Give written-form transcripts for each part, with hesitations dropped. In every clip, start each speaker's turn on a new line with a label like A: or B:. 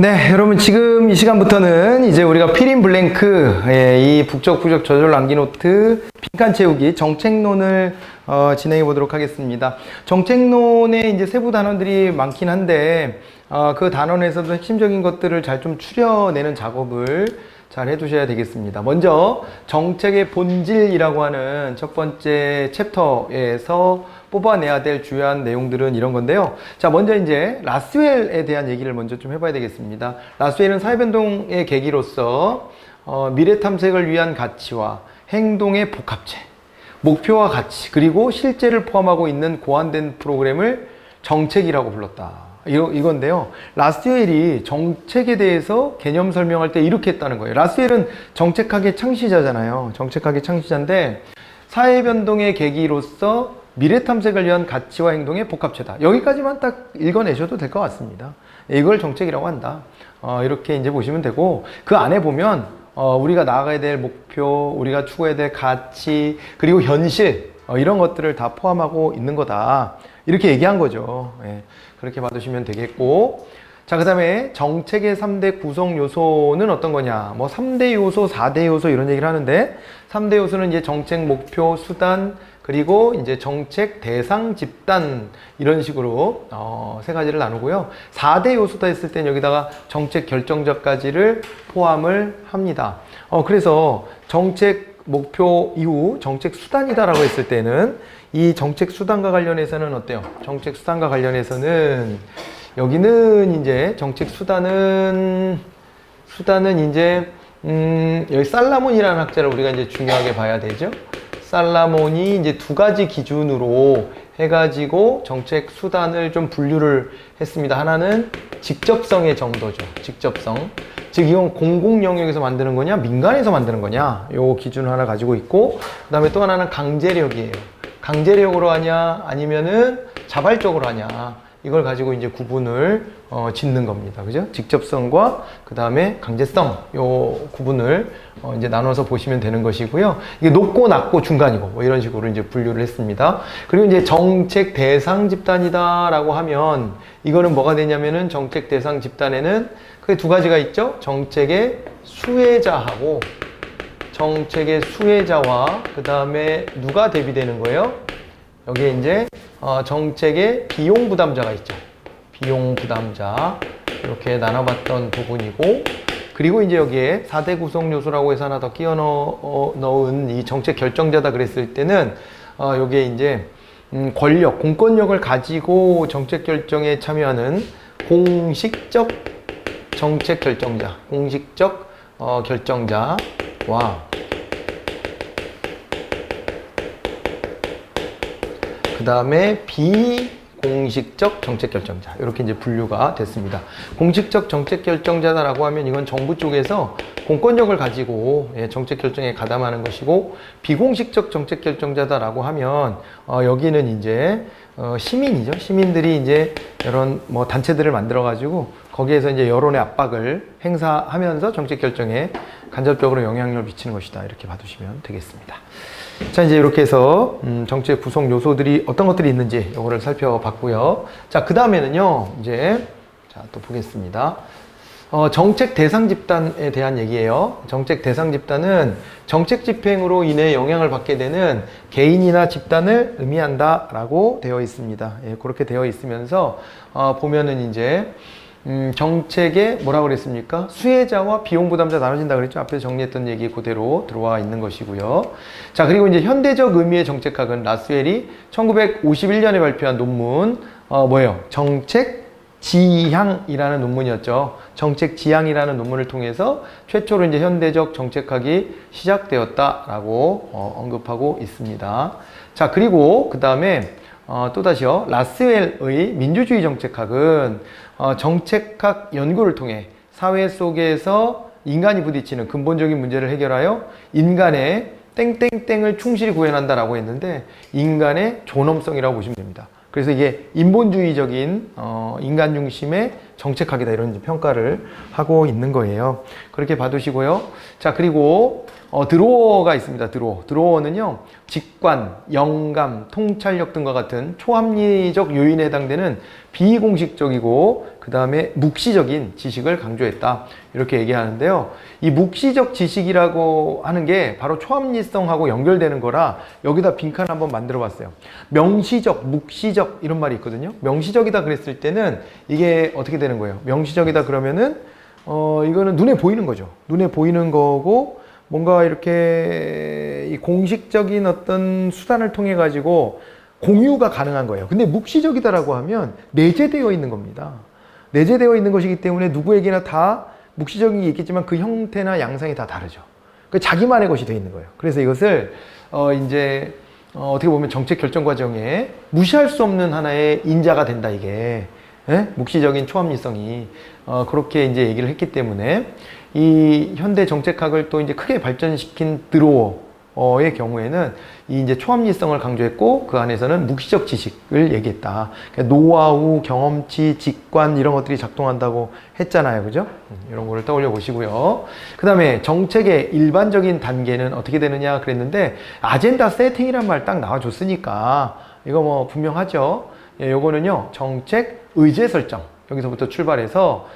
A: 네, 여러분 지금 이 시간부터는 이제 우리가 필인 블랭크, 이 북적북적 저절 암기노트 빈칸 채우기 정책론을 진행해 보도록 하겠습니다. 정책론에 이제 세부 단원들이 많긴 한데 그 단원에서도 핵심적인 것들을 잘 좀 추려내는 작업을 잘 해두셔야 되겠습니다. 먼저 정책의 본질이라고 하는 첫 번째 챕터에서 뽑아내야 될 주요한 내용들은 이런 건데요. 자, 먼저 이제 라스웰에 대한 얘기를 먼저 좀 해봐야 되겠습니다. 라스웰은 사회변동의 계기로서 미래 탐색을 위한 가치와 행동의 복합체, 목표와 가치, 그리고 실제를 포함하고 있는 고안된 프로그램을 정책이라고 불렀다. 이건데요. 라스웰이 정책에 대해서 개념 설명할 때 이렇게 했다는 거예요. 라스웰은 정책학의 창시자잖아요. 정책학의 창시자인데 사회변동의 계기로서 미래 탐색을 위한 가치와 행동의 복합체다. 여기까지만 딱 읽어내셔도 될 것 같습니다. 이걸 정책이라고 한다. 이렇게 이제 보시면 되고, 그 안에 보면 우리가 나아가야 될 목표, 우리가 추구해야 될 가치, 그리고 현실, 이런 것들을 다 포함하고 있는 거다. 이렇게 얘기한 거죠. 예, 그렇게 받으시면 되겠고, 자, 그 다음에 정책의 3대 구성 요소는 어떤 거냐? 뭐 3대 요소, 4대 요소 이런 얘기를 하는데, 3대 요소는 이제 정책 목표, 수단, 그리고 이제 정책 대상 집단, 이런 식으로 세 가지를 나누고요. 4대 요소다 했을 땐 여기다가 정책 결정자까지를 포함을 합니다. 그래서 정책 목표 이후 정책 수단이다라고 했을 때는 이 정책 수단과 관련해서는 어때요? 정책 수단과 관련해서는 여기는 이제 정책 수단은 이제 여기 살라몬이라는 학자를 우리가 이제 중요하게 봐야 되죠. 살라몬이 이제 두 가지 기준으로 해가지고 정책 수단을 좀 분류를 했습니다. 하나는 직접성의 정도죠. 직접성. 즉 이건 공공 영역에서 만드는 거냐, 민간에서 만드는 거냐, 요 기준을 하나 가지고 있고, 그 다음에 또 하나는 강제력이에요. 강제력으로 하냐, 아니면은 자발적으로 하냐, 이걸 가지고 이제 구분을 짓는 겁니다. 그죠? 직접성과 그 다음에 강제성, 요 구분을 이제 나눠서 보시면 되는 것이고요. 이게 높고 낮고 중간이고 뭐 이런 식으로 이제 분류를 했습니다. 그리고 이제 정책 대상 집단이다라고 하면 이거는 뭐가 되냐면은 정책 대상 집단에는 크게 두 가지가 있죠. 정책의 수혜자하고 정책의 수혜자와 그 다음에 누가 대비되는 거예요? 여기에 이제 정책의 비용 부담자가 있죠. 비용 부담자 이렇게 나눠봤던 부분이고, 그리고 이제 여기에 4대 구성 요소라고 해서 하나 더 끼워 넣은 이 정책 결정자다 그랬을 때는 여기에 이제 권력, 공권력을 가지고 정책 결정에 참여하는 공식적 정책 결정자, 공식적 결정자와 그 다음에 비공식적 정책 결정자, 이렇게 이제 분류가 됐습니다. 공식적 정책 결정자다라고 하면 이건 정부 쪽에서 공권력을 가지고 정책 결정에 가담하는 것이고, 비공식적 정책 결정자다라고 하면 여기는 이제 시민이죠. 시민들이 이제 이런 뭐 단체들을 만들어 가지고 거기에서 이제 여론의 압박을 행사하면서 정책 결정에 간접적으로 영향력을 미치는 것이다. 이렇게 봐두시면 되겠습니다. 자, 이제 이렇게 해서 정책 구성 요소들이 어떤 것들이 있는지 이거를 살펴봤고요. 자, 그 다음에는요, 이제 또 보겠습니다. 정책 대상 집단에 대한 얘기예요. 정책 대상 집단은 정책 집행으로 인해 영향을 받게 되는 개인이나 집단을 의미한다라고 되어 있습니다. 예, 그렇게 되어 있으면서 보면은 이제 정책에 뭐라고 그랬습니까? 수혜자와 비용 부담자 나눠진다 그랬죠? 앞에서 정리했던 얘기 그대로 들어와 있는 것이고요. 자, 그리고 이제 현대적 의미의 정책학은 라스웰이 1951년에 발표한 논문, 뭐예요? 정책 지향이라는 논문이었죠. 정책 지향이라는 논문을 통해서 최초로 이제 현대적 정책학이 시작되었다라고 언급하고 있습니다. 자, 그리고 그 다음에 또다시요. 라스웰의 민주주의 정책학은 정책학 연구를 통해 사회 속에서 인간이 부딪히는 근본적인 문제를 해결하여 인간의 땡땡땡을 충실히 구현한다라고 했는데, 인간의 존엄성이라고 보시면 됩니다. 그래서 이게 인본주의적인 인간 중심의 정책학이다 이런 평가를 하고 있는 거예요. 그렇게 봐두시고요. 자, 그리고 드로어가 있습니다. 드로어는요, 직관, 영감, 통찰력 등과 같은 초합리적 요인에 해당되는 비공식적이고 그 다음에 묵시적인 지식을 강조했다, 이렇게 얘기하는데요. 이 묵시적 지식이라고 하는 게 바로 초합리성하고 연결되는 거라 여기다 빈칸 한번 만들어 봤어요. 명시적, 묵시적 이런 말이 있거든요. 명시적이다 그랬을 때는 이게 어떻게 되는 거예요? 명시적이다 그러면은 이거는 눈에 보이는 거죠. 눈에 보이는 거고, 뭔가 이렇게 이 공식적인 어떤 수단을 통해 가지고 공유가 가능한 거예요. 근데 묵시적이다라고 하면 내재되어 있는 겁니다. 내재되어 있는 것이기 때문에 누구에게나 다 묵시적인 게 있겠지만 그 형태나 양상이 다 다르죠. 자기만의 것이 되어 있는 거예요. 그래서 이것을 이제 어떻게 보면 정책 결정 과정에 무시할 수 없는 하나의 인자가 된다, 이게. 예? 묵시적인 초합리성이 그렇게 이제 얘기를 했기 때문에 이 현대 정책학을 또 이제 크게 발전시킨 드로어의 경우에는 이 이제 초합리성을 강조했고 그 안에서는 묵시적 지식을 얘기했다. 그러니까 노하우, 경험치, 직관 이런 것들이 작동한다고 했잖아요, 그죠? 이런 거를 떠올려 보시고요. 그 다음에 정책의 일반적인 단계는 어떻게 되느냐 그랬는데 아젠다 세팅이란 말 딱 나와줬으니까 이거 뭐 분명하죠. 예, 요거는요, 정책 의제 설정, 여기서부터 출발해서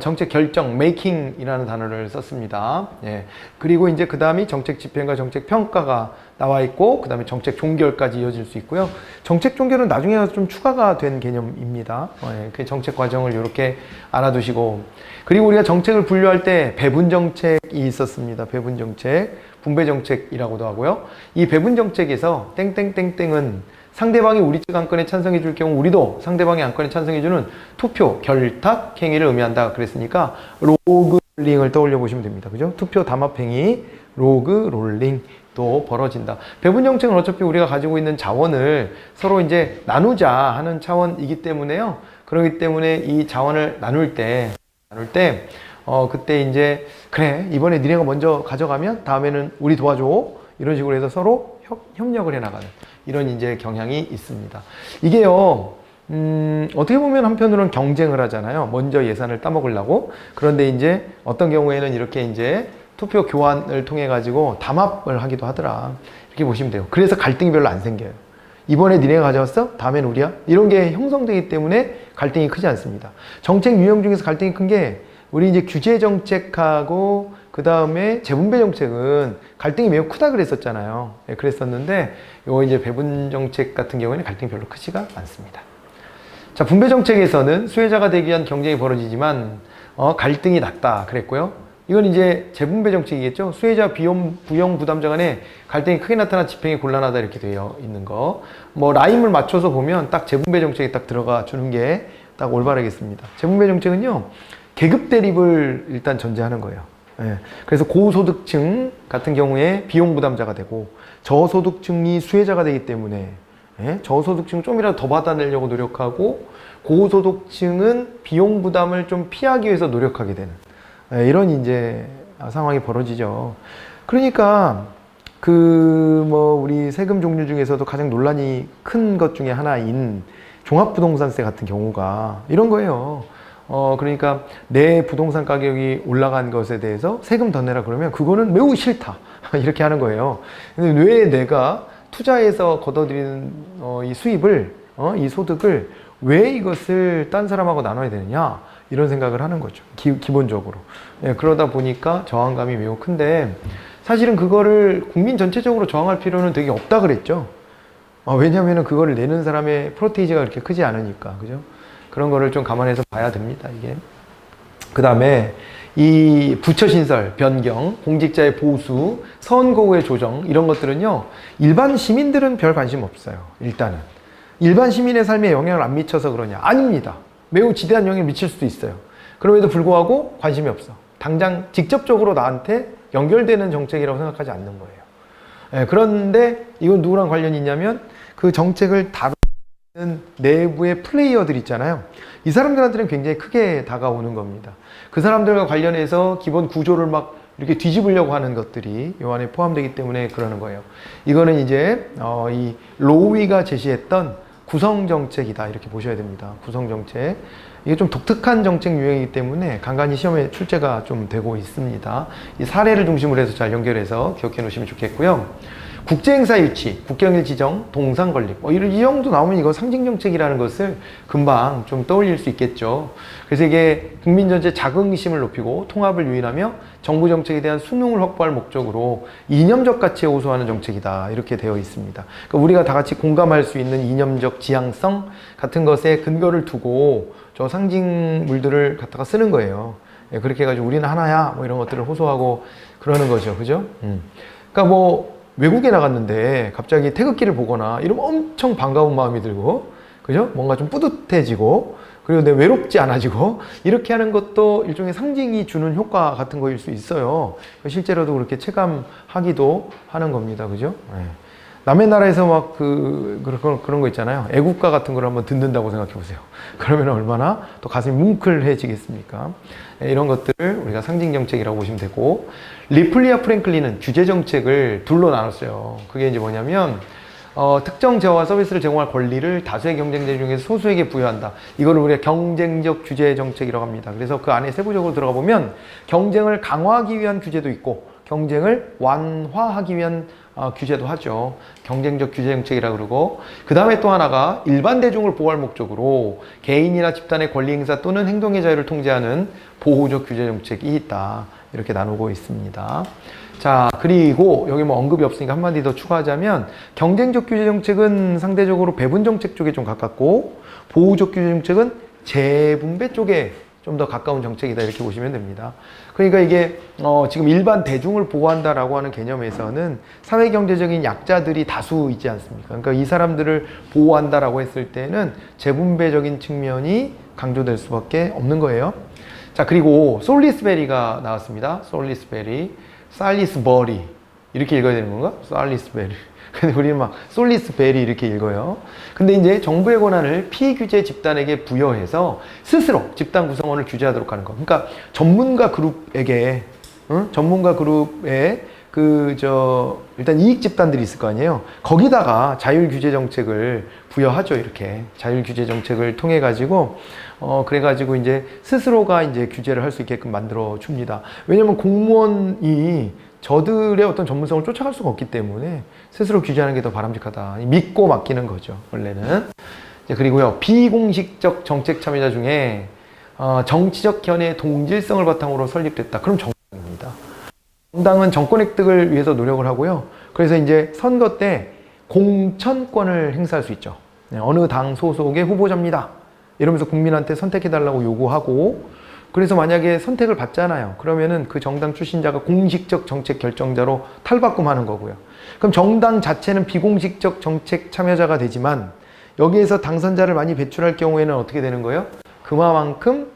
A: 정책 결정, 메이킹이라는 단어를 썼습니다. 예. 그리고 이제 그 다음이 정책 집행과 정책 평가가 나와 있고, 그 다음에 정책 종결까지 이어질 수 있고요. 정책 종결은 나중에 가서 좀 추가가 된 개념입니다. 예. 그 정책 과정을 이렇게 알아두시고, 그리고 우리가 정책을 분류할 때 배분 정책이 있었습니다. 배분 정책, 분배 정책이라고도 하고요. 이 배분 정책에서 땡땡땡땡은 상대방이 우리 측 안건에 찬성해 줄 경우 우리도 상대방의 안건에 찬성해 주는 투표, 결탁 행위를 의미한다 그랬으니까 로그 롤링을 떠올려 보시면 됩니다. 그죠? 투표 담합 행위, 로그 롤링 또 벌어진다. 배분 정책은 어차피 우리가 가지고 있는 자원을 서로 이제 나누자 하는 차원이기 때문에요. 그렇기 때문에 이 자원을 나눌 때 그때 이제 그래, 이번에 니네가 먼저 가져가면 다음에는 우리 도와줘, 이런 식으로 해서 서로 협력을 해 나가는 이런 이제 경향이 있습니다. 이게요, 어떻게 보면 한편으로는 경쟁을 하잖아요. 먼저 예산을 따먹으려고. 그런데 이제 어떤 경우에는 이렇게 이제 투표 교환을 통해 가지고 담합을 하기도 하더라. 이렇게 보시면 돼요. 그래서 갈등이 별로 안 생겨요. 이번에 니네가 가져왔어? 다음엔 우리야? 이런 게 형성되기 때문에 갈등이 크지 않습니다. 정책 유형 중에서 갈등이 큰 게 우리 이제 규제 정책하고 그 다음에 재분배 정책은 갈등이 매우 크다 그랬었잖아요. 네, 그랬었는데 요 이제 배분 정책 같은 경우에는 갈등이 별로 크지가 않습니다. 자, 분배 정책에서는 수혜자가 되기 위한 경쟁이 벌어지지만 갈등이 낮다 그랬고요. 이건 이제 재분배 정책이겠죠. 수혜자 부용 부담자 간에 갈등이 크게 나타나 집행이 곤란하다 이렇게 되어 있는 거. 뭐 라임을 맞춰서 보면 딱 재분배 정책에 딱 들어가 주는 게 딱 올바르겠습니다. 재분배 정책은요, 계급 대립을 일단 전제하는 거예요. 예. 그래서 고소득층 같은 경우에 비용 부담자가 되고 저소득층이 수혜자가 되기 때문에 저소득층 좀이라도 더 받아내려고 노력하고 고소득층은 비용 부담을 좀 피하기 위해서 노력하게 되는 이런 이제 상황이 벌어지죠. 그러니까 우리 세금 종류 중에서도 가장 논란이 큰 것 중에 하나인 종합부동산세 같은 경우가 이런 거예요. 그러니까 내 부동산 가격이 올라간 것에 대해서 세금 더 내라 그러면 그거는 매우 싫다. 이렇게 하는 거예요. 근데 왜 내가 투자해서 걷어들이는 이 수입을, 이 소득을 왜 이것을 딴 사람하고 나눠야 되느냐? 이런 생각을 하는 거죠. 기본적으로. 예, 그러다 보니까 저항감이 매우 큰데 사실은 그거를 국민 전체적으로 저항할 필요는 되게 없다 그랬죠. 왜냐하면 그거를 내는 사람의 프로테이지가 그렇게 크지 않으니까. 그죠? 그런 거를 좀 감안해서 봐야 됩니다, 이게. 그 다음에 이 부처 신설, 변경, 공직자의 보수, 선거 후의 조정 이런 것들은요, 일반 시민들은 별 관심 없어요. 일단은 일반 시민의 삶에 영향을 안 미쳐서 그러냐? 아닙니다. 매우 지대한 영향을 미칠 수도 있어요. 그럼에도 불구하고 관심이 없어. 당장 직접적으로 나한테 연결되는 정책이라고 생각하지 않는 거예요. 예, 그런데 이건 누구랑 관련이 있냐면 그 정책을 다루는 내부의 플레이어들 있잖아요. 이 사람들한테는 굉장히 크게 다가오는 겁니다. 그 사람들과 관련해서 기본 구조를 막 이렇게 뒤집으려고 하는 것들이 이 안에 포함되기 때문에 그러는 거예요. 이거는 이제 이 로위가 제시했던 구성정책이다 이렇게 보셔야 됩니다. 구성정책. 이게 좀 독특한 정책 유형이기 때문에 간간히 시험에 출제가 좀 되고 있습니다. 이 사례를 중심으로 해서 잘 연결해서 기억해 놓으시면 좋겠고요. 국제행사 일치, 국경일 지정, 동상 건립 이 정도 나오면 이거 상징정책이라는 것을 금방 좀 떠올릴 수 있겠죠. 그래서 이게 국민 전체 자긍심을 높이고 통합을 유인하며 정부 정책에 대한 순응을 확보할 목적으로 이념적 가치에 호소하는 정책이다 이렇게 되어 있습니다. 그러니까 우리가 다 같이 공감할 수 있는 이념적 지향성 같은 것에 근거를 두고 저 상징물들을 갖다가 쓰는 거예요. 그렇게 해가지고 우리는 하나야 뭐 이런 것들을 호소하고 그러는 거죠. 그죠? 그러니까 뭐 외국에 나갔는데 갑자기 태극기를 보거나 이러면 엄청 반가운 마음이 들고, 그죠? 뭔가 좀 뿌듯해지고, 그리고 내 외롭지 않아지고, 이렇게 하는 것도 일종의 상징이 주는 효과 같은 거일 수 있어요. 실제로도 그렇게 체감하기도 하는 겁니다. 그죠? 네. 남의 나라에서 막 그런 거 있잖아요. 애국가 같은 걸 한번 듣는다고 생각해 보세요. 그러면 얼마나 또 가슴이 뭉클해지겠습니까? 이런 것들을 우리가 상징정책이라고 보시면 되고, 리플리와 프랭클린은 규제정책을 둘로 나눴어요. 그게 이제 뭐냐면, 특정 재화와 서비스를 제공할 권리를 다수의 경쟁자 중에서 소수에게 부여한다. 이거를 우리가 경쟁적 규제 정책이라고 합니다. 그래서 그 안에 세부적으로 들어가 보면 경쟁을 강화하기 위한 규제도 있고 경쟁을 완화하기 위한 규제도 하죠. 경쟁적 규제 정책이라고 그러고, 그 다음에 또 하나가 일반 대중을 보호할 목적으로 개인이나 집단의 권리 행사 또는 행동의 자유를 통제하는 보호적 규제 정책이 있다. 이렇게 나누고 있습니다. 자, 그리고 여기 뭐 언급이 없으니까 한마디 더 추가하자면, 경쟁적 규제 정책은 상대적으로 배분 정책 쪽에 좀 가깝고, 보호적 규제 정책은 재분배 쪽에 좀 더 가까운 정책이다 이렇게 보시면 됩니다. 그러니까 이게 지금 일반 대중을 보호한다라고 하는 개념에서는 사회경제적인 약자들이 다수 있지 않습니까? 그러니까 이 사람들을 보호한다라고 했을 때는 재분배적인 측면이 강조될 수밖에 없는 거예요. 자, 그리고 솔리스베리가 나왔습니다. 솔리스베리, 살리스버리 이렇게 읽어야 되는 건가? 살리스베리. 근데 우리는 막 솔리스베리 이렇게 읽어요. 근데 이제 정부의 권한을 피규제 집단에게 부여해서 스스로 집단 구성원을 규제하도록 하는 거. 그러니까 전문가 그룹에게, 전문가 그룹에 일단 이익 집단들이 있을 거 아니에요. 거기다가 자율 규제 정책을 부여하죠. 이렇게 자율 규제 정책을 통해 가지고 그래가지고 이제 스스로가 이제 규제를 할 수 있게끔 만들어 줍니다. 왜냐면 공무원이 저들의 어떤 전문성을 쫓아갈 수가 없기 때문에 스스로 규제하는 게 더 바람직하다. 믿고 맡기는 거죠, 원래는. 그리고요, 비공식적 정책 참여자 중에 정치적 견해의 동질성을 바탕으로 설립됐다. 그럼 정당입니다. 정당은 정권 획득을 위해서 노력을 하고요. 그래서 이제 선거 때 공천권을 행사할 수 있죠. 어느 당 소속의 후보자입니다. 이러면서 국민한테 선택해달라고 요구하고, 그래서 만약에 선택을 받잖아요. 그러면은 그 정당 출신자가 공식적 정책 결정자로 탈바꿈하는 거고요. 그럼 정당 자체는 비공식적 정책 참여자가 되지만 여기에서 당선자를 많이 배출할 경우에는 어떻게 되는 거예요? 그만큼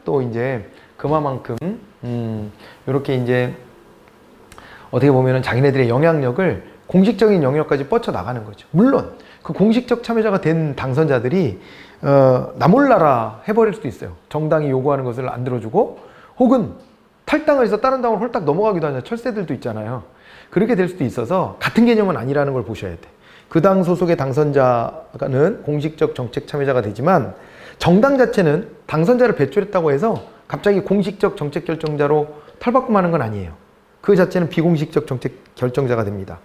A: 이렇게 이제 어떻게 보면은 자기네들의 영향력을 공식적인 영역까지 뻗쳐나가는 거죠. 물론 그 공식적 참여자가 된 당선자들이 나몰라라 해버릴 수도 있어요. 정당이 요구하는 것을 안 들어주고, 혹은 탈당을 해서 다른 당으로 홀딱 넘어가기도 하는 철새들도 있잖아요. 그렇게 될 수도 있어서 같은 개념은 아니라는 걸 보셔야 돼. 그 당 소속의 당선자는 공식적 정책 참여자가 되지만 정당 자체는 당선자를 배출했다고 해서 갑자기 공식적 정책 결정자로 탈바꿈하는 건 아니에요. 그 자체는 비공식적 정책 결정자가 됩니다.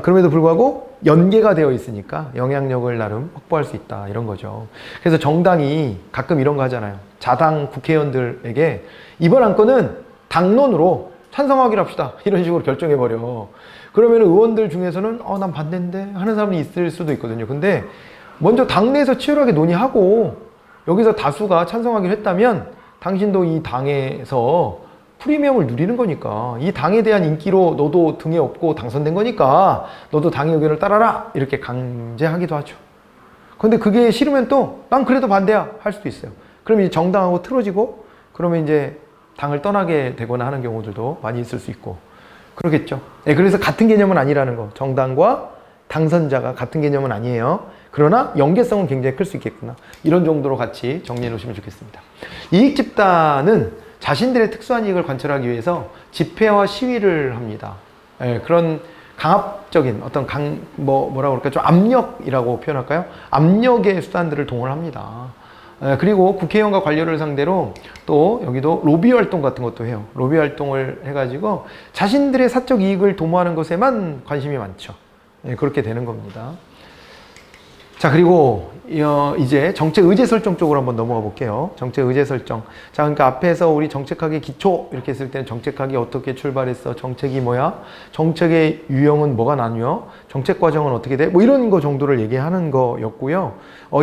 A: 그럼에도 불구하고 연계가 되어 있으니까 영향력을 나름 확보할 수 있다, 이런 거죠. 그래서 정당이 가끔 이런 거 하잖아요. 자당 국회의원들에게 이번 안건은 당론으로 찬성하기로 합시다, 이런 식으로 결정해버려. 그러면 의원들 중에서는 난 반대인데 하는 사람이 있을 수도 있거든요. 근데 먼저 당내에서 치열하게 논의하고 여기서 다수가 찬성하기로 했다면 당신도 이 당에서 프리미엄을 누리는 거니까, 이 당에 대한 인기로 너도 등에 업고 당선된 거니까 너도 당의 의견을 따라라, 이렇게 강제하기도 하죠. 근데 그게 싫으면 또 난 그래도 반대야 할 수도 있어요. 그럼 이제 정당하고 틀어지고, 그러면 이제 당을 떠나게 되거나 하는 경우들도 많이 있을 수 있고 그러겠죠. 그래서 같은 개념은 아니라는 거. 정당과 당선자가 같은 개념은 아니에요. 그러나 연계성은 굉장히 클 수 있겠구나. 이런 정도로 같이 정리해 놓으시면 좋겠습니다. 이익 집단은 자신들의 특수한 이익을 관철하기 위해서 집회와 시위를 합니다. 그런 강압적인 어떤 뭐라고 그럴까, 좀 압력이라고 표현할까요? 압력의 수단들을 동원합니다. 그리고 국회의원과 관료를 상대로 또 여기도 로비 활동 같은 것도 해요. 로비 활동을 해가지고 자신들의 사적 이익을 도모하는 것에만 관심이 많죠. 그렇게 되는 겁니다. 자, 그리고 이제 정책 의제 설정 쪽으로 한번 넘어가 볼게요. 정책 의제 설정. 자, 그러니까 앞에서 우리 정책학의 기초 이렇게 했을 때는 정책학이 어떻게 출발했어? 정책이 뭐야? 정책의 유형은 뭐가 나뉘어? 정책 과정은 어떻게 돼? 뭐 이런 거 정도를 얘기하는 거였고요.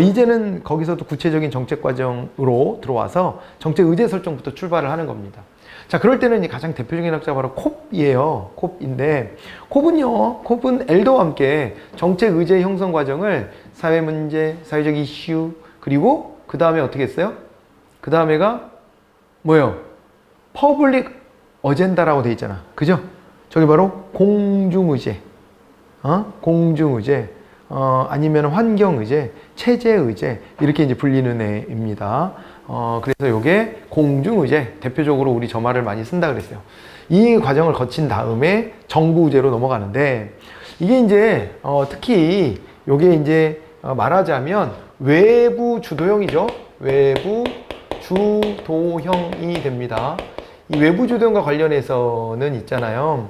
A: 이제는 거기서도 구체적인 정책 과정으로 들어와서 정책 의제 설정부터 출발을 하는 겁니다. 자, 그럴 때는 가장 대표적인 학자가 바로 콥이에요. 콥인데, 콥은 엘더와 함께 정책 의제 형성 과정을 사회 문제, 사회적 이슈, 그리고 그 다음에 어떻게 했어요? 그 다음에가 뭐예요? 퍼블릭 어젠다라고 돼 있잖아. 그죠? 저기 바로 공중의제, 공중의제, 아니면 환경의제, 체제의제, 이렇게 이제 불리는 애입니다. 그래서 이게 공중의제, 대표적으로 우리 저 말을 많이 쓴다 그랬어요. 이 과정을 거친 다음에 정부의제로 넘어가는데, 이게 이제 특히 요게 이제 말하자면 외부 주도형이죠. 외부 주도형이 됩니다. 이 외부 주도형과 관련해서는 있잖아요.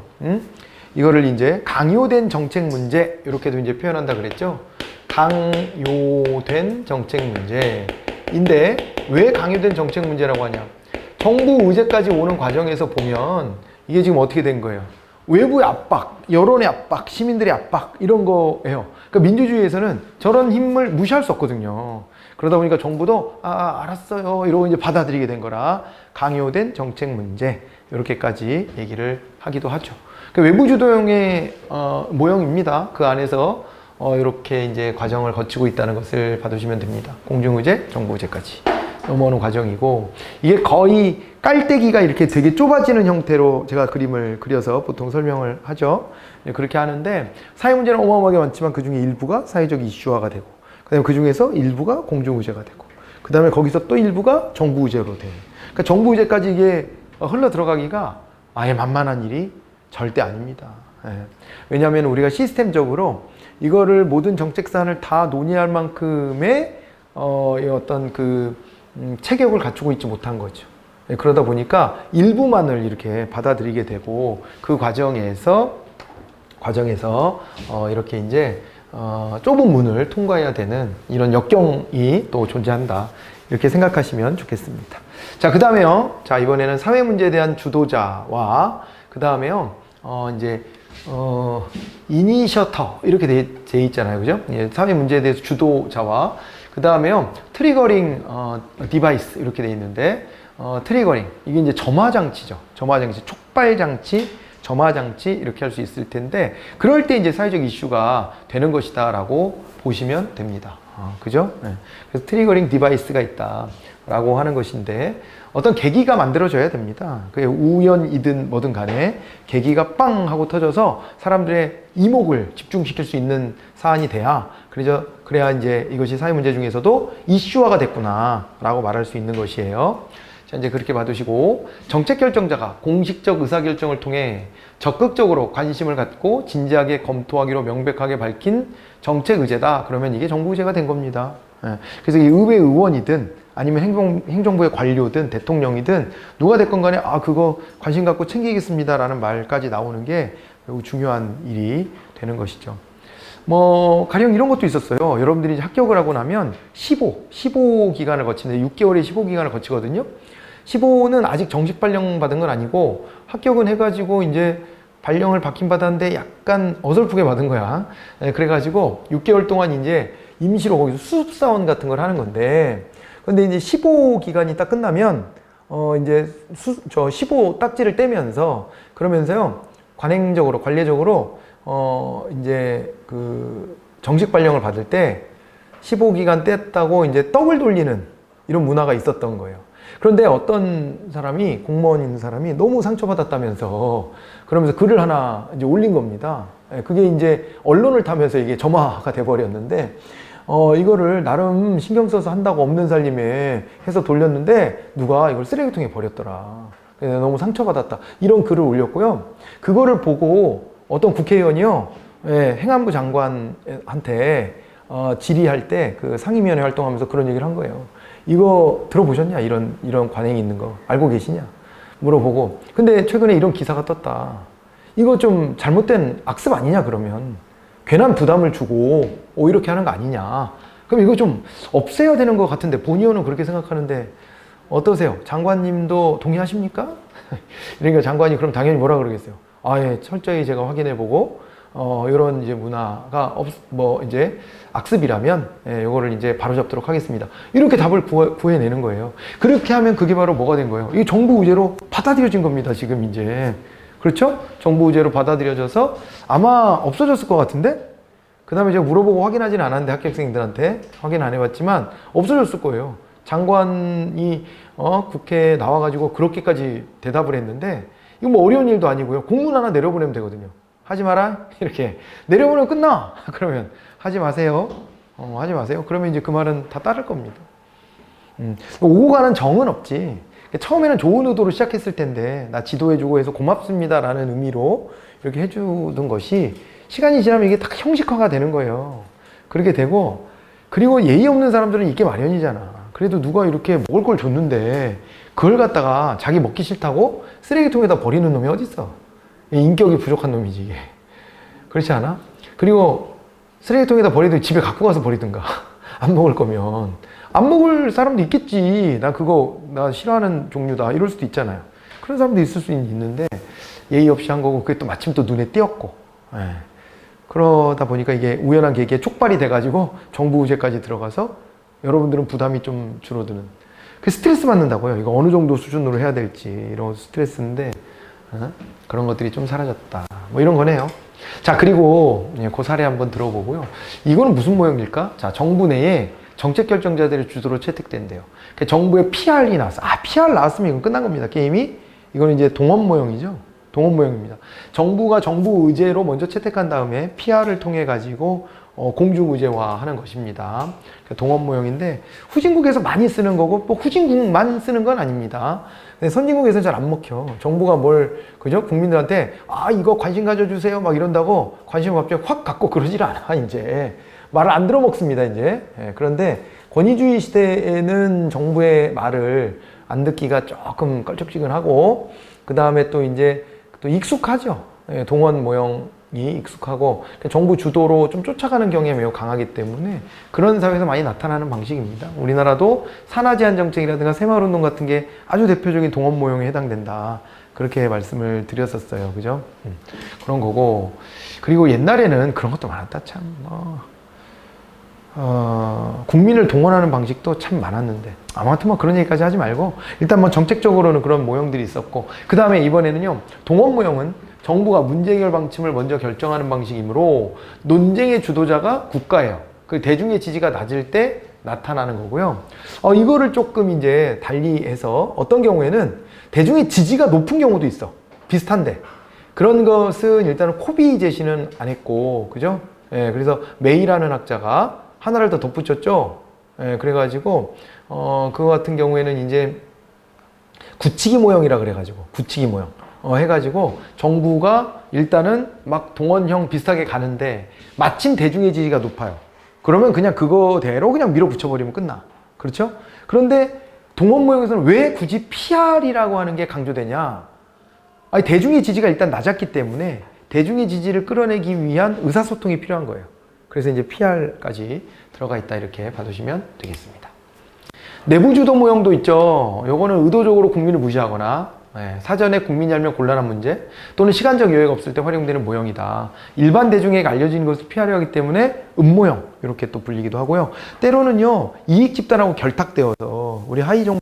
A: 이거를 이제 강요된 정책 문제, 이렇게도 이제 표현한다 그랬죠. 강요된 정책 문제인데, 왜 강요된 정책 문제라고 하냐? 정부 의제까지 오는 과정에서 보면 이게 지금 어떻게 된 거예요? 외부의 압박, 여론의 압박, 시민들의 압박, 이런 거예요. 그러니까 민주주의에서는 저런 힘을 무시할 수 없거든요. 그러다 보니까 정부도 알았어요 이러고 이제 받아들이게 된 거라 강요된 정책 문제, 이렇게까지 얘기를 하기도 하죠. 그러니까 외부 주도형의 모형입니다. 그 안에서 이렇게 이제 과정을 거치고 있다는 것을 봐두시면 됩니다. 공중의제, 정부의제까지 넘어오는 과정이고, 이게 거의 깔때기가 이렇게 되게 좁아지는 형태로 제가 그림을 그려서 보통 설명을 하죠. 그렇게 하는데, 사회 문제는 어마어마하게 많지만 그 중에 일부가 사회적 이슈화가 되고, 그 다음에 그 중에서 일부가 공중의제가 되고, 그 다음에 거기서 또 일부가 정부의제로 돼요. 그러니까 정부의제까지 이게 흘러 들어가기가 아예 만만한 일이 절대 아닙니다. 왜냐하면 우리가 시스템적으로 이거를 모든 정책 사안을 다 논의할 만큼의 어떤 체격을 갖추고 있지 못한 거죠. 그러다 보니까 일부만을 이렇게 받아들이게 되고, 그 과정에서 이렇게 이제 좁은 문을 통과해야 되는 이런 역경이 또 존재한다, 이렇게 생각하시면 좋겠습니다. 자, 그 다음에요. 자, 이번에는 사회 문제에 대한 주도자와 그 다음에요. 이제 이니셔터, 이렇게 돼 있잖아요. 그죠? 예, 사회 문제에 대해서 주도자와 그 다음에요, 트리거링 디바이스, 이렇게 돼 있는데, 트리거링, 이게 이제 점화장치죠. 점화장치, 촉발장치, 점화장치, 이렇게 할 수 있을 텐데, 그럴 때 이제 사회적 이슈가 되는 것이다 라고 보시면 됩니다. 그죠? 네. 그래서 트리거링 디바이스가 있다 라고 하는 것인데, 어떤 계기가 만들어져야 됩니다. 그게 우연이든 뭐든 간에 계기가 빵 하고 터져서 사람들의 이목을 집중시킬 수 있는 사안이 돼야, 그래야 이제 이것이 사회 문제 중에서도 이슈화가 됐구나 라고 말할 수 있는 것이에요. 자, 이제 그렇게 봐두시고, 정책 결정자가 공식적 의사결정을 통해 적극적으로 관심을 갖고 진지하게 검토하기로 명백하게 밝힌 정책 의제다. 그러면 이게 정부 의제가 된 겁니다. 그래서 이 의회 의원이든 아니면 행정부의 관료든 대통령이든 누가 됐건 간에 그거 관심 갖고 챙기겠습니다 라는 말까지 나오는 게 매우 중요한 일이 되는 것이죠. 가령 이런 것도 있었어요. 여러분들이 이제 합격을 하고 나면 15 기간을 거치는데, 6개월의 15 기간을 거치거든요. 15는 아직 정식 발령 받은 건 아니고, 합격은 해가지고 이제 발령을 받긴 받았는데 약간 어설프게 받은 거야. 그래가지고 6개월 동안 이제 임시로 거기서 수습사원 같은 걸 하는 건데, 근데 이제 15 기간이 딱 끝나면 이제 15 딱지를 떼면서, 그러면서요 관례적으로 이제 정식 발령을 받을 때 15기간 뗐다고 이제 떡을 돌리는 이런 문화가 있었던 거예요. 그런데 어떤 사람이, 공무원 있는 사람이 너무 상처받았다면서 그러면서 글을 하나 이제 올린 겁니다. 그게 이제 언론을 타면서 이게 점화가 돼버렸는데, 이거를 나름 신경 써서 한다고 없는 살림에 해서 돌렸는데 누가 이걸 쓰레기통에 버렸더라. 너무 상처받았다, 이런 글을 올렸고요. 그거를 보고 어떤 국회의원이요, 예, 행안부 장관한테 질의할 때 그 상임위원회 활동하면서 그런 얘기를 한 거예요. 이거 들어보셨냐? 이런 관행이 있는 거 알고 계시냐? 물어보고. 근데 최근에 이런 기사가 떴다. 이거 좀 잘못된 악습 아니냐 그러면. 괜한 부담을 주고 이렇게 하는 거 아니냐. 그럼 이거 좀 없애야 되는 것 같은데 본 의원은 그렇게 생각하는데 어떠세요? 장관님도 동의하십니까? 그러니까 장관이 그럼 당연히 뭐라 그러겠어요? 아, 예, 철저히 제가 확인해보고 이런 이제 문화가 이제 악습이라면 이거를 이제 바로잡도록 하겠습니다. 이렇게 답을 구해내는 거예요. 그렇게 하면 그게 바로 뭐가 된 거예요? 이게 정부 의제로 받아들여진 겁니다. 지금 이제. 그렇죠? 정부 의제로 받아들여져서 아마 없어졌을 것 같은데? 그 다음에 제가 물어보고 확인하지는 않았는데 학교생들한테 확인 안 해봤지만 없어졌을 거예요. 장관이 국회에 나와가지고 그렇게까지 대답을 했는데 이거 뭐 어려운 일도 아니고요. 공문 하나 내려보내면 되거든요. 하지 마라 이렇게 내려보내면 끝나. 그러면 하지 마세요. 하지 마세요. 그러면 이제 그 말은 다 따를 겁니다. 오고 가는 정은 없지. 처음에는 좋은 의도로 시작했을 텐데 나 지도해주고 해서 고맙습니다 라는 의미로 이렇게 해주던 것이 시간이 지나면 이게 딱 형식화가 되는 거예요. 그렇게 되고, 그리고 예의 없는 사람들은 있게 마련이잖아. 그래도 누가 이렇게 먹을 걸 줬는데 그걸 갖다가 자기 먹기 싫다고 쓰레기통에다 버리는 놈이 어딨어. 인격이 부족한 놈이지 이게. 그렇지 않아? 그리고 쓰레기통에다 버리든 집에 갖고 가서 버리든가. 안 먹을 거면 안 먹을 사람도 있겠지. 나 싫어하는 종류다 이럴 수도 있잖아요. 그런 사람도 있을 수 있는데 예의 없이 한 거고 그게 또 마침 또 눈에 띄었고, 그러다 보니까 이게 우연한 계기에 촉발이 돼가지고 정부 의제까지 들어가서 여러분들은 부담이 좀 줄어드는, 그 스트레스 받는다고요. 이거 어느 정도 수준으로 해야 될지 이런 스트레스인데 그런 것들이 좀 사라졌다 뭐 이런 거네요. 자, 그리고 그 사례 한번 들어보고요. 이거는 무슨 모형일까? 자, 정부 내에 정책 결정자들의 주도로 채택된대요. 정부에 PR이 나왔어. PR 나왔으면 이건 끝난 겁니다. 게임이. 이거는 이제 동원 모형이죠. 동원 모형입니다. 정부가 정부 의제로 먼저 채택한 다음에 PR을 통해 가지고 공중 의제화하는 것입니다. 동원 모형인데 후진국에서 많이 쓰는 거고 또 후진국만 쓰는 건 아닙니다. 근데 선진국에서는 잘 안 먹혀. 정부가 그죠? 국민들한테 이거 관심 가져주세요 막 이런다고 관심을 갑자기 확 갖고 그러질 않아. 이제 말을 안 들어먹습니다. 이제. 그런데 권위주의 시대에는 정부의 말을 안 듣기가 조금 껄쩍지근하고, 그 다음에 또 이제 또 익숙하죠. 동원 모형이 익숙하고 정부 주도로 좀 쫓아가는 경향이 매우 강하기 때문에 그런 사회에서 많이 나타나는 방식입니다. 우리나라도 산하 제한 정책이라든가 새마을운동 같은 게 아주 대표적인 동원 모형에 해당된다. 그렇게 말씀을 드렸었어요. 그죠? 그런 거고. 그리고 옛날에는 그런 것도 많았다. 참. 국민을 동원하는 방식도 참 많았는데 아무튼 뭐 그런 얘기까지 하지 말고 일단 뭐 정책적으로는 그런 모형들이 있었고, 그 다음에 이번에는요, 동원 모형은 정부가 문제 해결 방침을 먼저 결정하는 방식이므로 논쟁의 주도자가 국가예요. 그 대중의 지지가 낮을 때 나타나는 거고요. 이거를 조금 이제 달리해서 어떤 경우에는 대중의 지지가 높은 경우도 있어. 비슷한데 그런 것은 일단은 코비 제시는 안 했고, 그죠? 그래서 메이라는 학자가 하나를 더 덧붙였죠. 그래가지고 그거 같은 경우에는 이제 굳히기 모형이라 그래가지고 굳히기 모형 해가지고 정부가 일단은 막 동원형 비슷하게 가는데 마침 대중의 지지가 높아요. 그러면 그냥 그거대로 그냥 밀어붙여버리면 끝나. 그렇죠? 그런데 동원 모형에서는 왜 굳이 PR이라고 하는 게 강조되냐? 대중의 지지가 일단 낮았기 때문에 대중의 지지를 끌어내기 위한 의사소통이 필요한 거예요. 그래서 이제 PR까지 들어가 있다 이렇게 봐주시면 되겠습니다. 내부주도 모형도 있죠. 요거는 의도적으로 국민을 무시하거나 사전에 국민이 알면 곤란한 문제 또는 시간적 여유가 없을 때 활용되는 모형이다. 일반 대중에게 알려진 것을 피하려 하기 때문에 음모형 이렇게 또 불리기도 하고요. 때로는요, 이익 집단하고 결탁되어서 우리 하위 정부